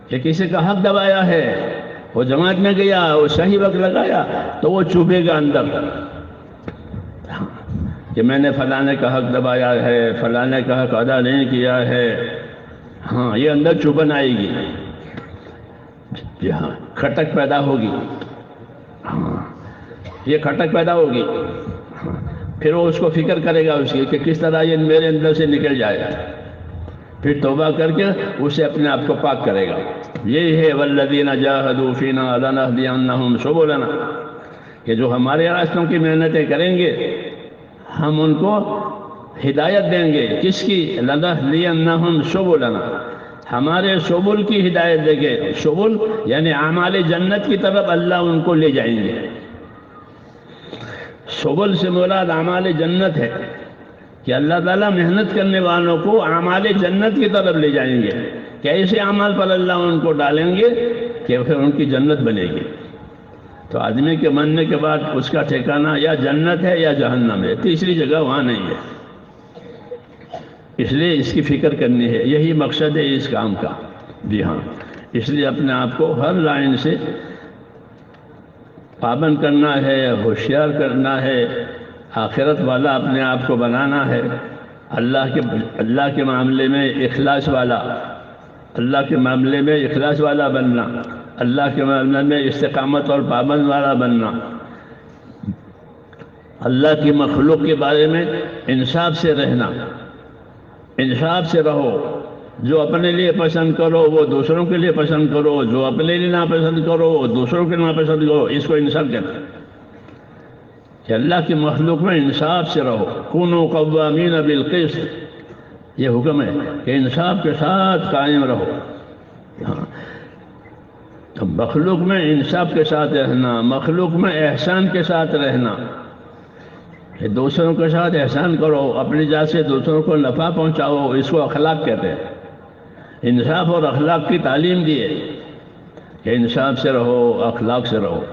کہ کسی کا حق دبایا ہے، وہ جماعت میں گیا، وہ صحیح وقت لگایا تو وہ چوبے گا اندر کہ میں نے فلانے کا حق دبایا ہے، فلانے کا حق ادا نہیں کیا ہے۔ ہاں، یہ اندر چبھن آئے گی، جی ہاں، کھٹک پیدا ہوگی، ہاں یہ کھٹک پیدا ہوگی، پھر وہ اس کو فکر کرے گا اس کی کہ کس طرح یہ میرے اندر سے نکل جائے، پھر توبہ کر کے اسے اپنے آپ کو پاک کرے گا۔ یہی ہے والذین جاہدوا فینا لنہدینہم سبلنا، کہ جو ہمارے راستوں کی محنتیں کریں گے ہم ان کو ہدایت دیں گے۔ کس کی؟ لنہدینہم سبلنا، ہمارے سبل کی ہدایت دیں گے۔ سبل یعنی اعمال جنت کی طرف اللہ ان کو لے جائیں گے۔ سبل سے مراد اعمال جنت ہے، کہ اللہ تعالیٰ محنت کرنے والوں کو اعمال جنت کی طرف لے جائیں گے، کہ ایسے اعمال پر اللہ ان کو ڈالیں گے کہ پھر ان کی جنت بنے گی۔ تو آدمی کے مرنے کے بعد اس کا ٹھکانہ یا جنت ہے یا جہنم ہے، تیسری جگہ وہاں نہیں ہے۔ اس لیے اس کی فکر کرنی ہے، یہی مقصد ہے اس کام کا۔ جی ہاں، اس لیے اپنے آپ کو ہر لائن سے پابند کرنا ہے، ہوشیار کرنا ہے، آخرت والا اپنے آپ کو بنانا ہے، اللہ کے معاملے میں اخلاص والا، اللہ کے معاملے میں اخلاص والا بننا، اللہ کے معاملے میں استقامت اور پابند والا بننا، اللہ کی مخلوق کے بارے میں انصاف سے رہنا، انصاف سے رہو، جو اپنے لیے پسند کرو وہ دوسروں کے لیے پسند کرو، جو اپنے لیے ناپسند کرو وہ دوسروں کے ناپسند کرو، اس کو انصاف کہتے ہیں کہ اللہ کی مخلوق میں انصاف سے رہو۔ کونوا قوامین بالقسط، یہ حکم ہے کہ انصاف کے ساتھ قائم رہو۔ ہاں، تو مخلوق میں انصاف کے ساتھ رہنا، مخلوق میں احسان کے ساتھ رہنا، کہ دوسروں کے ساتھ احسان کرو، اپنی ذات سے دوسروں کو نفع پہنچاؤ، اس کو اخلاق کہتے ہیں۔ انصاف اور اخلاق کی تعلیم دی ہے کہ انصاف سے رہو، اخلاق سے رہو۔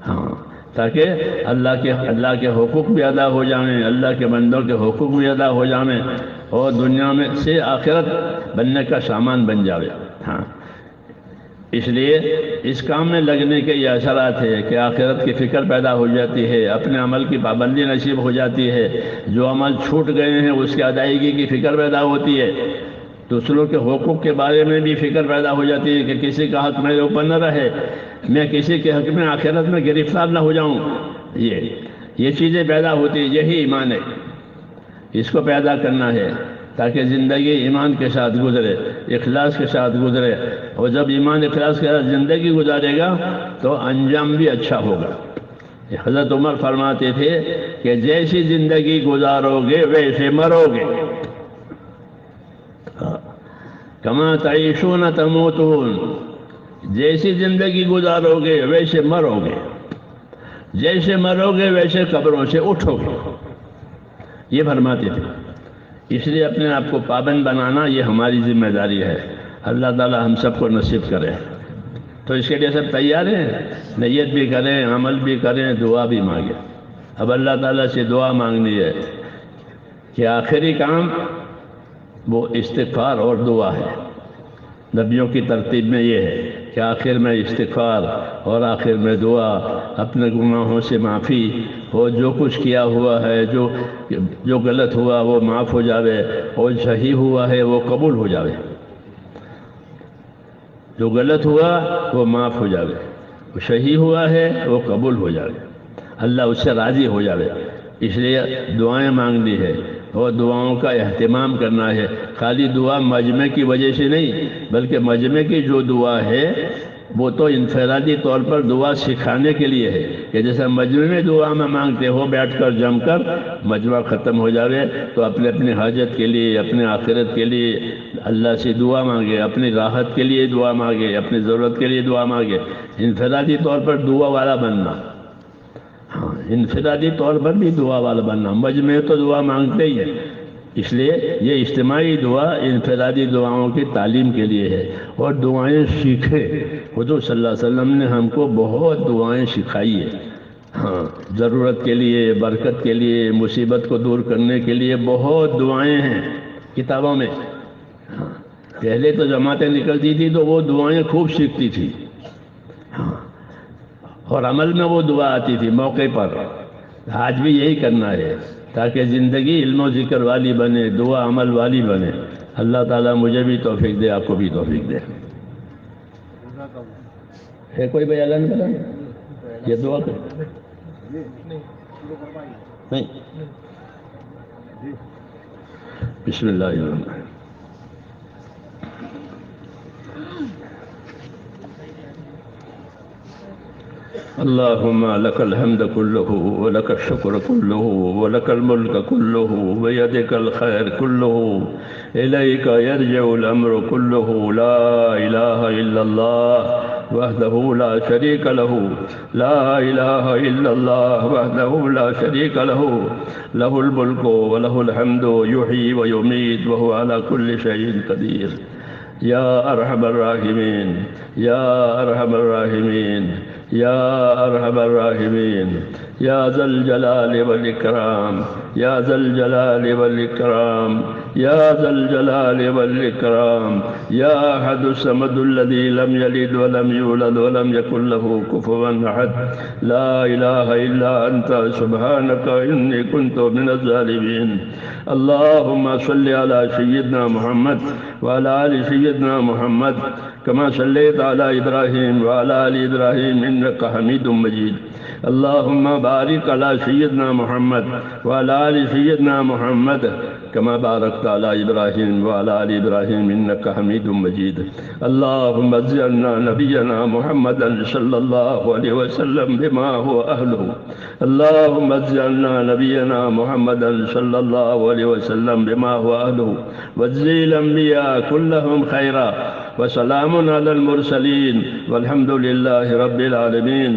ہاں، تاکہ اللہ کے حقوق بھی ادا ہو جائیں، اللہ کے بندوں کے حقوق بھی ادا ہو جائیں، اور دنیا میں سے آخرت بننے کا سامان بن جاوے۔ ہاں، اس لیے اس کام میں لگنے کے یہ اثرات ہے کہ آخرت کی فکر پیدا ہو جاتی ہے، اپنے عمل کی پابندی نصیب ہو جاتی ہے، جو عمل چھوٹ گئے ہیں اس کی ادائیگی کی فکر پیدا ہوتی ہے، دوسروں کے حقوق کے بارے میں بھی فکر پیدا ہو جاتی ہے کہ کسی کا حق میرے اوپر نہ رہے، میں کسی کے حق میں آخرت میں گرفتار نہ ہو جاؤں۔ یہ چیزیں پیدا ہوتی ہیں، یہی ایمان ہے، اس کو پیدا کرنا ہے تاکہ زندگی ایمان کے ساتھ گزرے، اخلاص کے ساتھ گزرے، اور جب ایمان اخلاص کے ساتھ زندگی گزارے گا تو انجام بھی اچھا ہوگا۔ حضرت عمر فرماتے تھے کہ جیسی زندگی گزارو گے ویسے مرو گے، کما تعیشون تموتون، جیسی زندگی گزارو گے ویسے مرو گے، جیسے مرو گے ویسے قبروں سے اٹھو گے، یہ فرماتے تھے۔ اس لیے اپنے آپ کو پابند بنانا یہ ہماری ذمہ داری ہے، اللہ تعالی ہم سب کو نصیب کرے۔ تو اس کے لیے سب تیار ہیں، نیت بھی کریں، عمل بھی کریں، دعا بھی مانگیں۔ اب اللہ تعالیٰ سے دعا مانگنی ہے کہ آخری کام وہ استغفار اور دعا ہے۔ نبیوں کی ترتیب میں یہ ہے کہ آخر میں استغفار اور آخر میں دعا، اپنے گناہوں سے معافی، اور جو کچھ کیا ہوا ہے، جو غلط ہوا وہ معاف ہو جاوے، اور صحیح ہوا ہے وہ قبول ہو جاوے، جو غلط ہوا وہ معاف ہو جاوے، وہ صحیح ہوا ہے وہ قبول ہو جاوے، اللہ اس سے راضی ہو جاوے۔ اس لیے دعائیں مانگنی ہے اور دعاؤں کا اہتمام کرنا ہے، خالی دعا مجمع کی وجہ سے نہیں، بلکہ مجمع کی جو دعا ہے وہ تو انفرادی طور پر دعا سکھانے کے لیے ہے، کہ جیسا مجمع میں دعا میں مانگتے ہو بیٹھ کر جم کر، مجمع ختم ہو جاوے تو اپنے حاجت کے لیے، اپنے آخرت کے لیے اللہ سے دعا مانگے، اپنی راحت کے لیے دعا مانگے، اپنی ضرورت کے لیے دعا مانگے، انفرادی طور پر دعا والا بننا۔ ہاں، انفرادی طور پر بھی دعا والا بننا، مجمع تو دعا مانگتے ہی ہیں، اس لیے یہ اجتماعی دعا انفرادی دعاؤں کی تعلیم کے لیے ہے، اور دعائیں سیکھے۔ حضور صلی اللہ علیہ وسلم نے ہم کو بہت دعائیں سکھائی ہے، ہاں، ضرورت کے لیے، برکت کے لیے، مصیبت کو دور کرنے کے لیے بہت دعائیں ہیں کتابوں میں۔ ہاں، پہلے تو جماعتیں نکلتی تھی تو وہ دعائیں خوب سیکھتی تھی، ہاں، اور عمل میں وہ دعا آتی تھی موقع پر۔ آج بھی یہی کرنا ہے تاکہ زندگی علم و ذکر والی بنے، دعا عمل والی بنے۔ اللہ تعالیٰ مجھے بھی توفیق دے، آپ کو بھی توفیق دے۔ ہے کوئی بھائی اعلان کرا؟ یہ دعا کریں؟ نہیں، بسم اللہ الرحمن الرحیم۔ اللهم لك الحمد كله ولك الشكر كله ولك الملك كله بيدك الخير كله إليك يرجع الأمر كله، لا إله إلا الله وحده لا شريك له، لا إله إلا الله وحده لا شريك له، له الملك وله الحمد يحيي ويميت وهو على كل شيء قدير۔ يا أرحم الراحمين، يا أرحم الراحمين، يا أرحم الراحمين، يا ذا الجلال والإكرام، يا ذا الجلال والإكرام، يا ذا الجلال والإكرام، يا أحد الصمد الذي لم يلد ولم يولد ولم يكن له كفوا أحد، لا إله إلا أنت سبحانك إني كنت من الظالمين۔ اللهم صل على سيدنا محمد وعلى آل سيدنا محمد كما صليت على إبراهيم وعلى آل إبراهيم إنك حميد مجيد۔ اللهم بارك على سيدنا محمد وعلى آل سيدنا محمد كما باركت على إبراهيم وعلى آل إبراهيم إنك حميد مجيد۔ اللهم اجعلنا نبينا محمدا صلى الله عليه وسلم بما هو أهله، اللهم اجعلنا نبينا محمدا صلى الله عليه وسلم بما هو أهله، واجزي الأنبياء كلهم خيرا، وسلام على المرسلين والحمد لله رب العالمين۔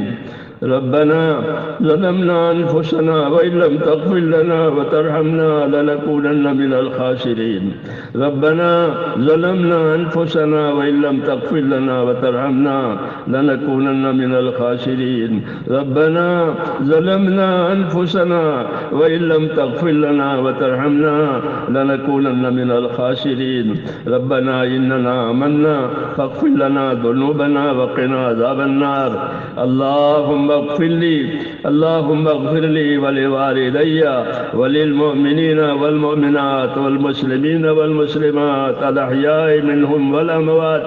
ربنا ظلمنا أنفسنا وإن لم تغفر لنا وترحمنا لنكونن من الخاسرين. ربنا ظلمنا أنفسنا وإن لم تغفر لنا وترحمنا لنكونن من الخاسرين. ربنا ظلمنا أنفسنا وإن لم تغفر لنا وترحمنا لنكونن من الخاسرين. ربنا إننا آمنا فاغفر لنا ذنوبنا وقنا عذاب النار. اللهم اغفر لي ولوالدي وللمؤمنين والمؤمنات والمسلمين والمسلمات الأحياء منهم والأموات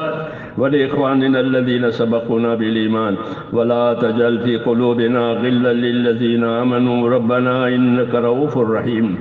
ولإخواننا الذين سبقونا بالإيمان ولا تجعل في قلوبنا غلا للذين آمنوا ربنا إنك رؤوف رحيم.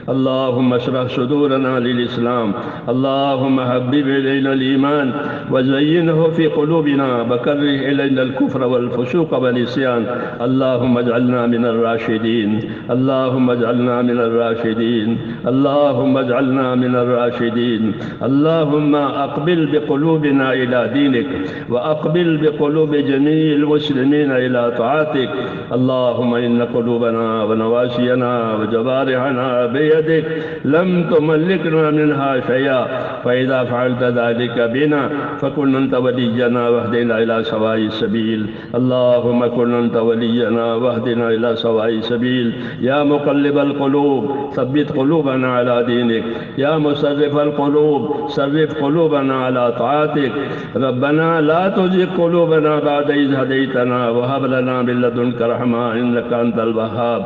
اللهم اشرح صدورنا للإسلام. اللهم حبب إلينا الإيمان وزينه في قلوبنا وكره إلينا الكفر والفسوق والعصيان. اللهم اجعلنا من الراشدين. اللهم اجعلنا من الراشدين. اللهم اجعلنا من الراشدين. اللهم أقبل بقلوبنا إلى دينك وأقبل بقلوب جميع المسلمين إلى طاعتك. اللهم إن قلوبنا ونواسينا وجوارحنا بيدك لم تملكنا منها شيئا، فإذا فعلت ذلك بنا فكن أنت ولينا واهدنا إلى سواء السبيل. اللهم كن أنت ولينا واهدنا إلى سواء السبيل. يا مقلب القلوب ثبت قلوبنا على دينك. يا مصرف القلوب صرف قلوبنا على طاعتك. ربنا لا تزغ قلوبنا بعد إذ هديتنا وهب لنا من لدنك رحمة إنك أنت الوهاب.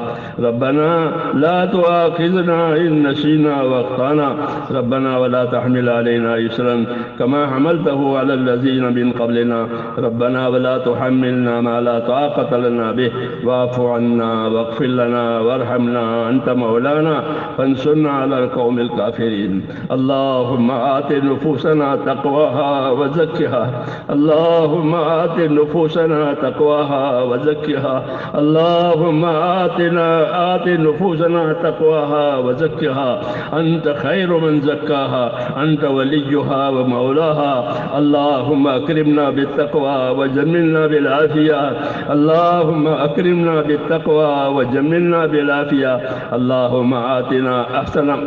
ربنا لا تؤاخذنا إن نسينا وأخطأنا. ربنا ولا تحمل علينا إصرا كما حملته على الذين من قبلنا. ربنا ولا تحملنا ما لا طاقة لنا به واعف عنا واغفر لنا وارحمنا أنت مولانا فانصرنا على القوم الكافرين. اللهم آت نفوسنا تقواها وزكها. اللهم آت نفوسنا تقواها وزكها. اللهم آت نفوسنا تقواها وزكها أنت خير من زكاها أنت وليها ومولاها. اللهم أكرمنا بالتقوى وجملنا بالعافية. اللهم أكرمنا بالتقوى وجملنا بالعافية. اللهم آتنا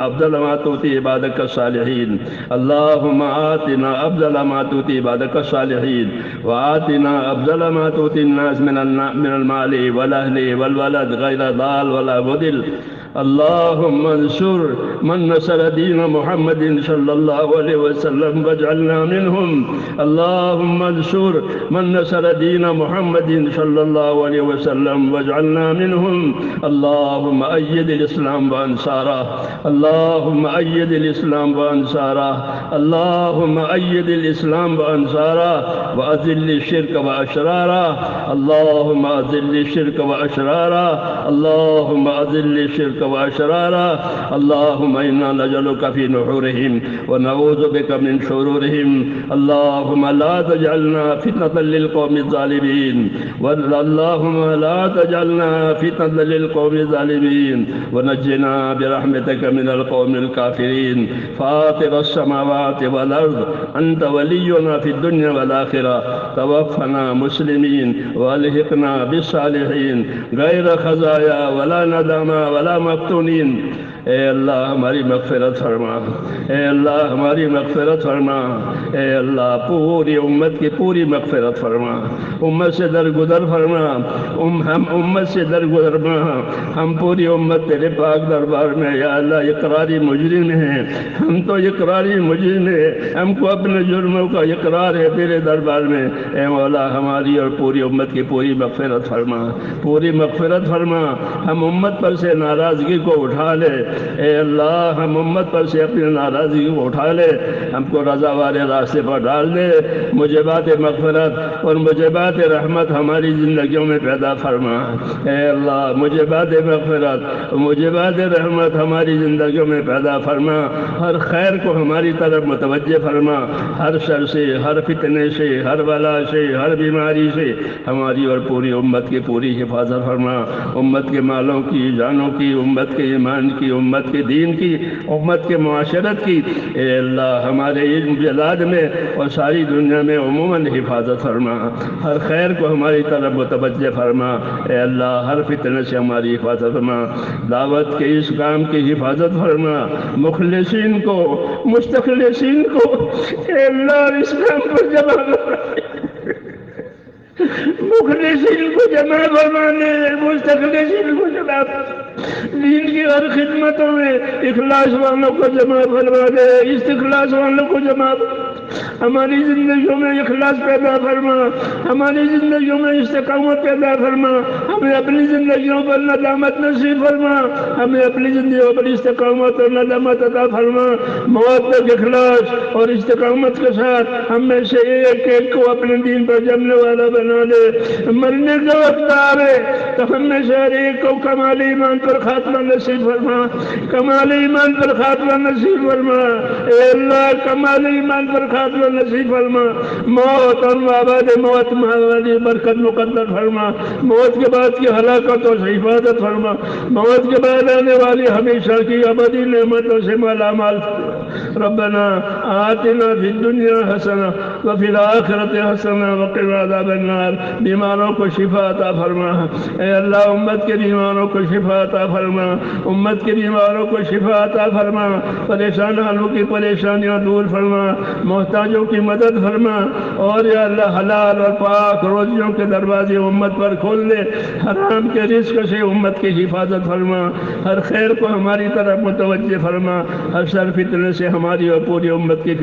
أفضل ما تؤتي عبادك الصالحين. اللهم آتنا أفضل ما تؤتي عبادك الصالحين وآتنا أفضل ما تؤتي الناس من المال والأهل والولد غير ضال ولا مضل. اللهم انصر من نصر دين محمد صلى الله عليه وسلم واجعلنا منهم. اللهم انصر من نصر دين محمد صلى الله عليه وسلم واجعلنا منهم. اللهم أيد الإسلام وأنصاره. اللهم أيد الإسلام وأنصاره. اللهم أيد الإسلام وأنصاره وأذل الشرك وأشراره. اللهم أذل الشرك وأشراره. اللهم أذل الشرك وأشراره. اللهم إنا نجعلك في نحورهم ونعوذ بك من شرورهم. اللهم لا تجعلنا فتنة للقوم الظالمين. اللهم لا تجعلنا فتنة للقوم الظالمين ونجنا برحمتك من القوم الكافرين. فاطر السماوات والأرض أنت ولينا في الدنيا والآخرة. توفنا مسلمين والحقنا بالصالحين غير خزايا ولا ندامة ولا مفتونين. اے اللہ ہماری مغفرت فرما. اے اللہ ہماری مغفرت فرما. اے اللہ پوری امت کی پوری مغفرت فرما. امت سے درگزر فرما. ہم امت سے درگزر فرما. ہم پوری امت تیرے پاک دربار میں یا اللہ اقراری مجرم ہیں. ہم تو اقراری مجرم ہیں. ہم کو اپنے جرموں کا اقرار ہے تیرے دربار میں. اے مولا ہماری اور پوری امت کی پوری مغفرت فرما. پوری مغفرت فرما. ہم امت پر سے ناراضگی کو اٹھا لے. اے اللہ ہم امت پر سے اپنی ناراضگی کو اٹھا لے. ہم کو رضا والے راستے پر ڈال دے. موجبات مغفرت اور موجبات رحمت ہماری زندگیوں میں پیدا فرما. اے اللہ موجبات مغفرت موجبات رحمت ہماری زندگیوں میں پیدا فرما. ہر خیر کو ہماری طرف متوجہ فرما. ہر شر سے ہر فتنے سے ہر بلا سے ہر بیماری سے ہماری اور پوری امت کی پوری حفاظت فرما. امت کے مالوں کی جانوں کی امت کے ایمان کی امت کے دین کی، امت کے معاشرت کی اے اللہ ہمارے علم بلاد میں اور ساری دنیا میں عموماً حفاظت فرما، ہر خیر کو ہماری طرف متوجہ فرما اے اللہ، ہر فتنہ سے ہماری حفاظت فرما، دعوت کے اس کام کی حفاظت فرما، مخلصین کو مستخلصین کو اے اللہ اس کام پر جمع فرما، مخلصین کو جمع فرمانے، مستخلصین کو جمع دین کی ہر خدمتوں میں اخلاص والوں کو جمع فرما دے، استخلاص والوں کو جمع، ہماری زندگیوں میں اخلاص پیدا فرما، ہماری زندگیوں میں استقامت پیدا فرما، ہمیں اپنی زندگیوں پر ندامت نصیب فرما، ہمیں اپنی زندگیوں پر استقامت اور ندامت عطا فرما، موت تک اخلاص اور استقامت کے ساتھ ہم میں سے ایک ایک کو اپنے دین پر جمنے والا بنا دے، مرنے کا وقت آئے تو ہم میں سے ہر ایک کو کمال ایمان پر خاتمہ نصیب فرما، کمال ایمان پر خاتمہ نصیب فرما اے اللہ، کمال ایمان پر خاتمہ نصیب فرما، موت اور بعد موت والی برکت مقدر فرما، موت کے بعد کی ہلاکتوں سے حفاظت فرما، موت کے بعد آنے والی ہمیشہ کی ابدی نعمتوں سے مالا مال فرما۔ ربنا آتنا فی الدنیا حسنہ وفی الآخرۃ حسنہ وقنا عذاب النار، بیماروں کو شفا عطا فرما اے اللہ، امت کے بیماروں کو شفا عطا فرما، امت کے بیماروں کو شفا عطا فرما، پریشان حالوں کی پریشانیاں دور فرما، محتاجوں کی مدد فرما، اور یا اللہ حلال اور پاک روزیوں کے دروازے امت پر کھول دے، حرام کے رزق سے امت کی حفاظت فرما، ہر خیر کو ہماری طرف متوجہ فرما، ہر شر فتنے سے ہماری اور پوری امت کی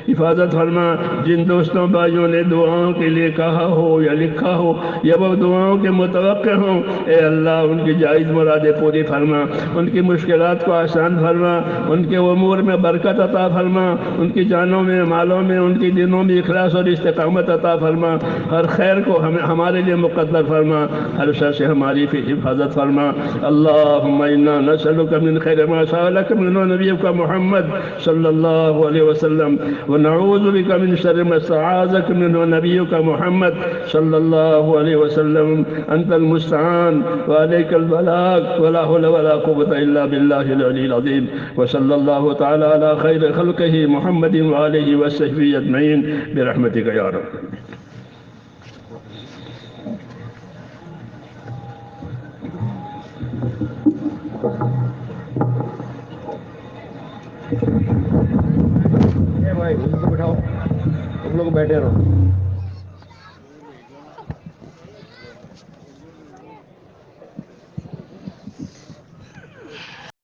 حفاظت فرما۔ جن دوستوں بھائیوں نے دعاؤں کے لیے کہا ہو یا لکھا ہو یا وہ دعاؤں کے متوقع ہوں اے اللہ ان کی جائز مرادیں پوری فرما، ان کی مشکلات کو آسان فرما، ان کے امور میں برکت عطا فرما، ان کی جانوں میں مالوں میں ان کی دنوں میں اخلاص اور استقامت عطا فرما، ہر خیر کو ہمارے لیے مقدر فرما، ہر شر سے ہماری حفاظت فرما۔ اللہم انا نسألک من خیر ما سألک منہ نبیک محمد صلی اللہ علیہ وسلم ونعوذ بک من شر ما استعاذک منہ نبیک محمد صلی اللہ علیہ وسلم، انت المستعان وعلیک البلاغ ولا حول ولا قوة الا باللہ العلی العظیم، وصلی اللہ تعالی علی خیر خلقہ محمد وآلہ وصحبہ اجمعین برحمتک یا رب۔ بھائی ان کو بٹھاؤ، تم لوگ بیٹھے رہو۔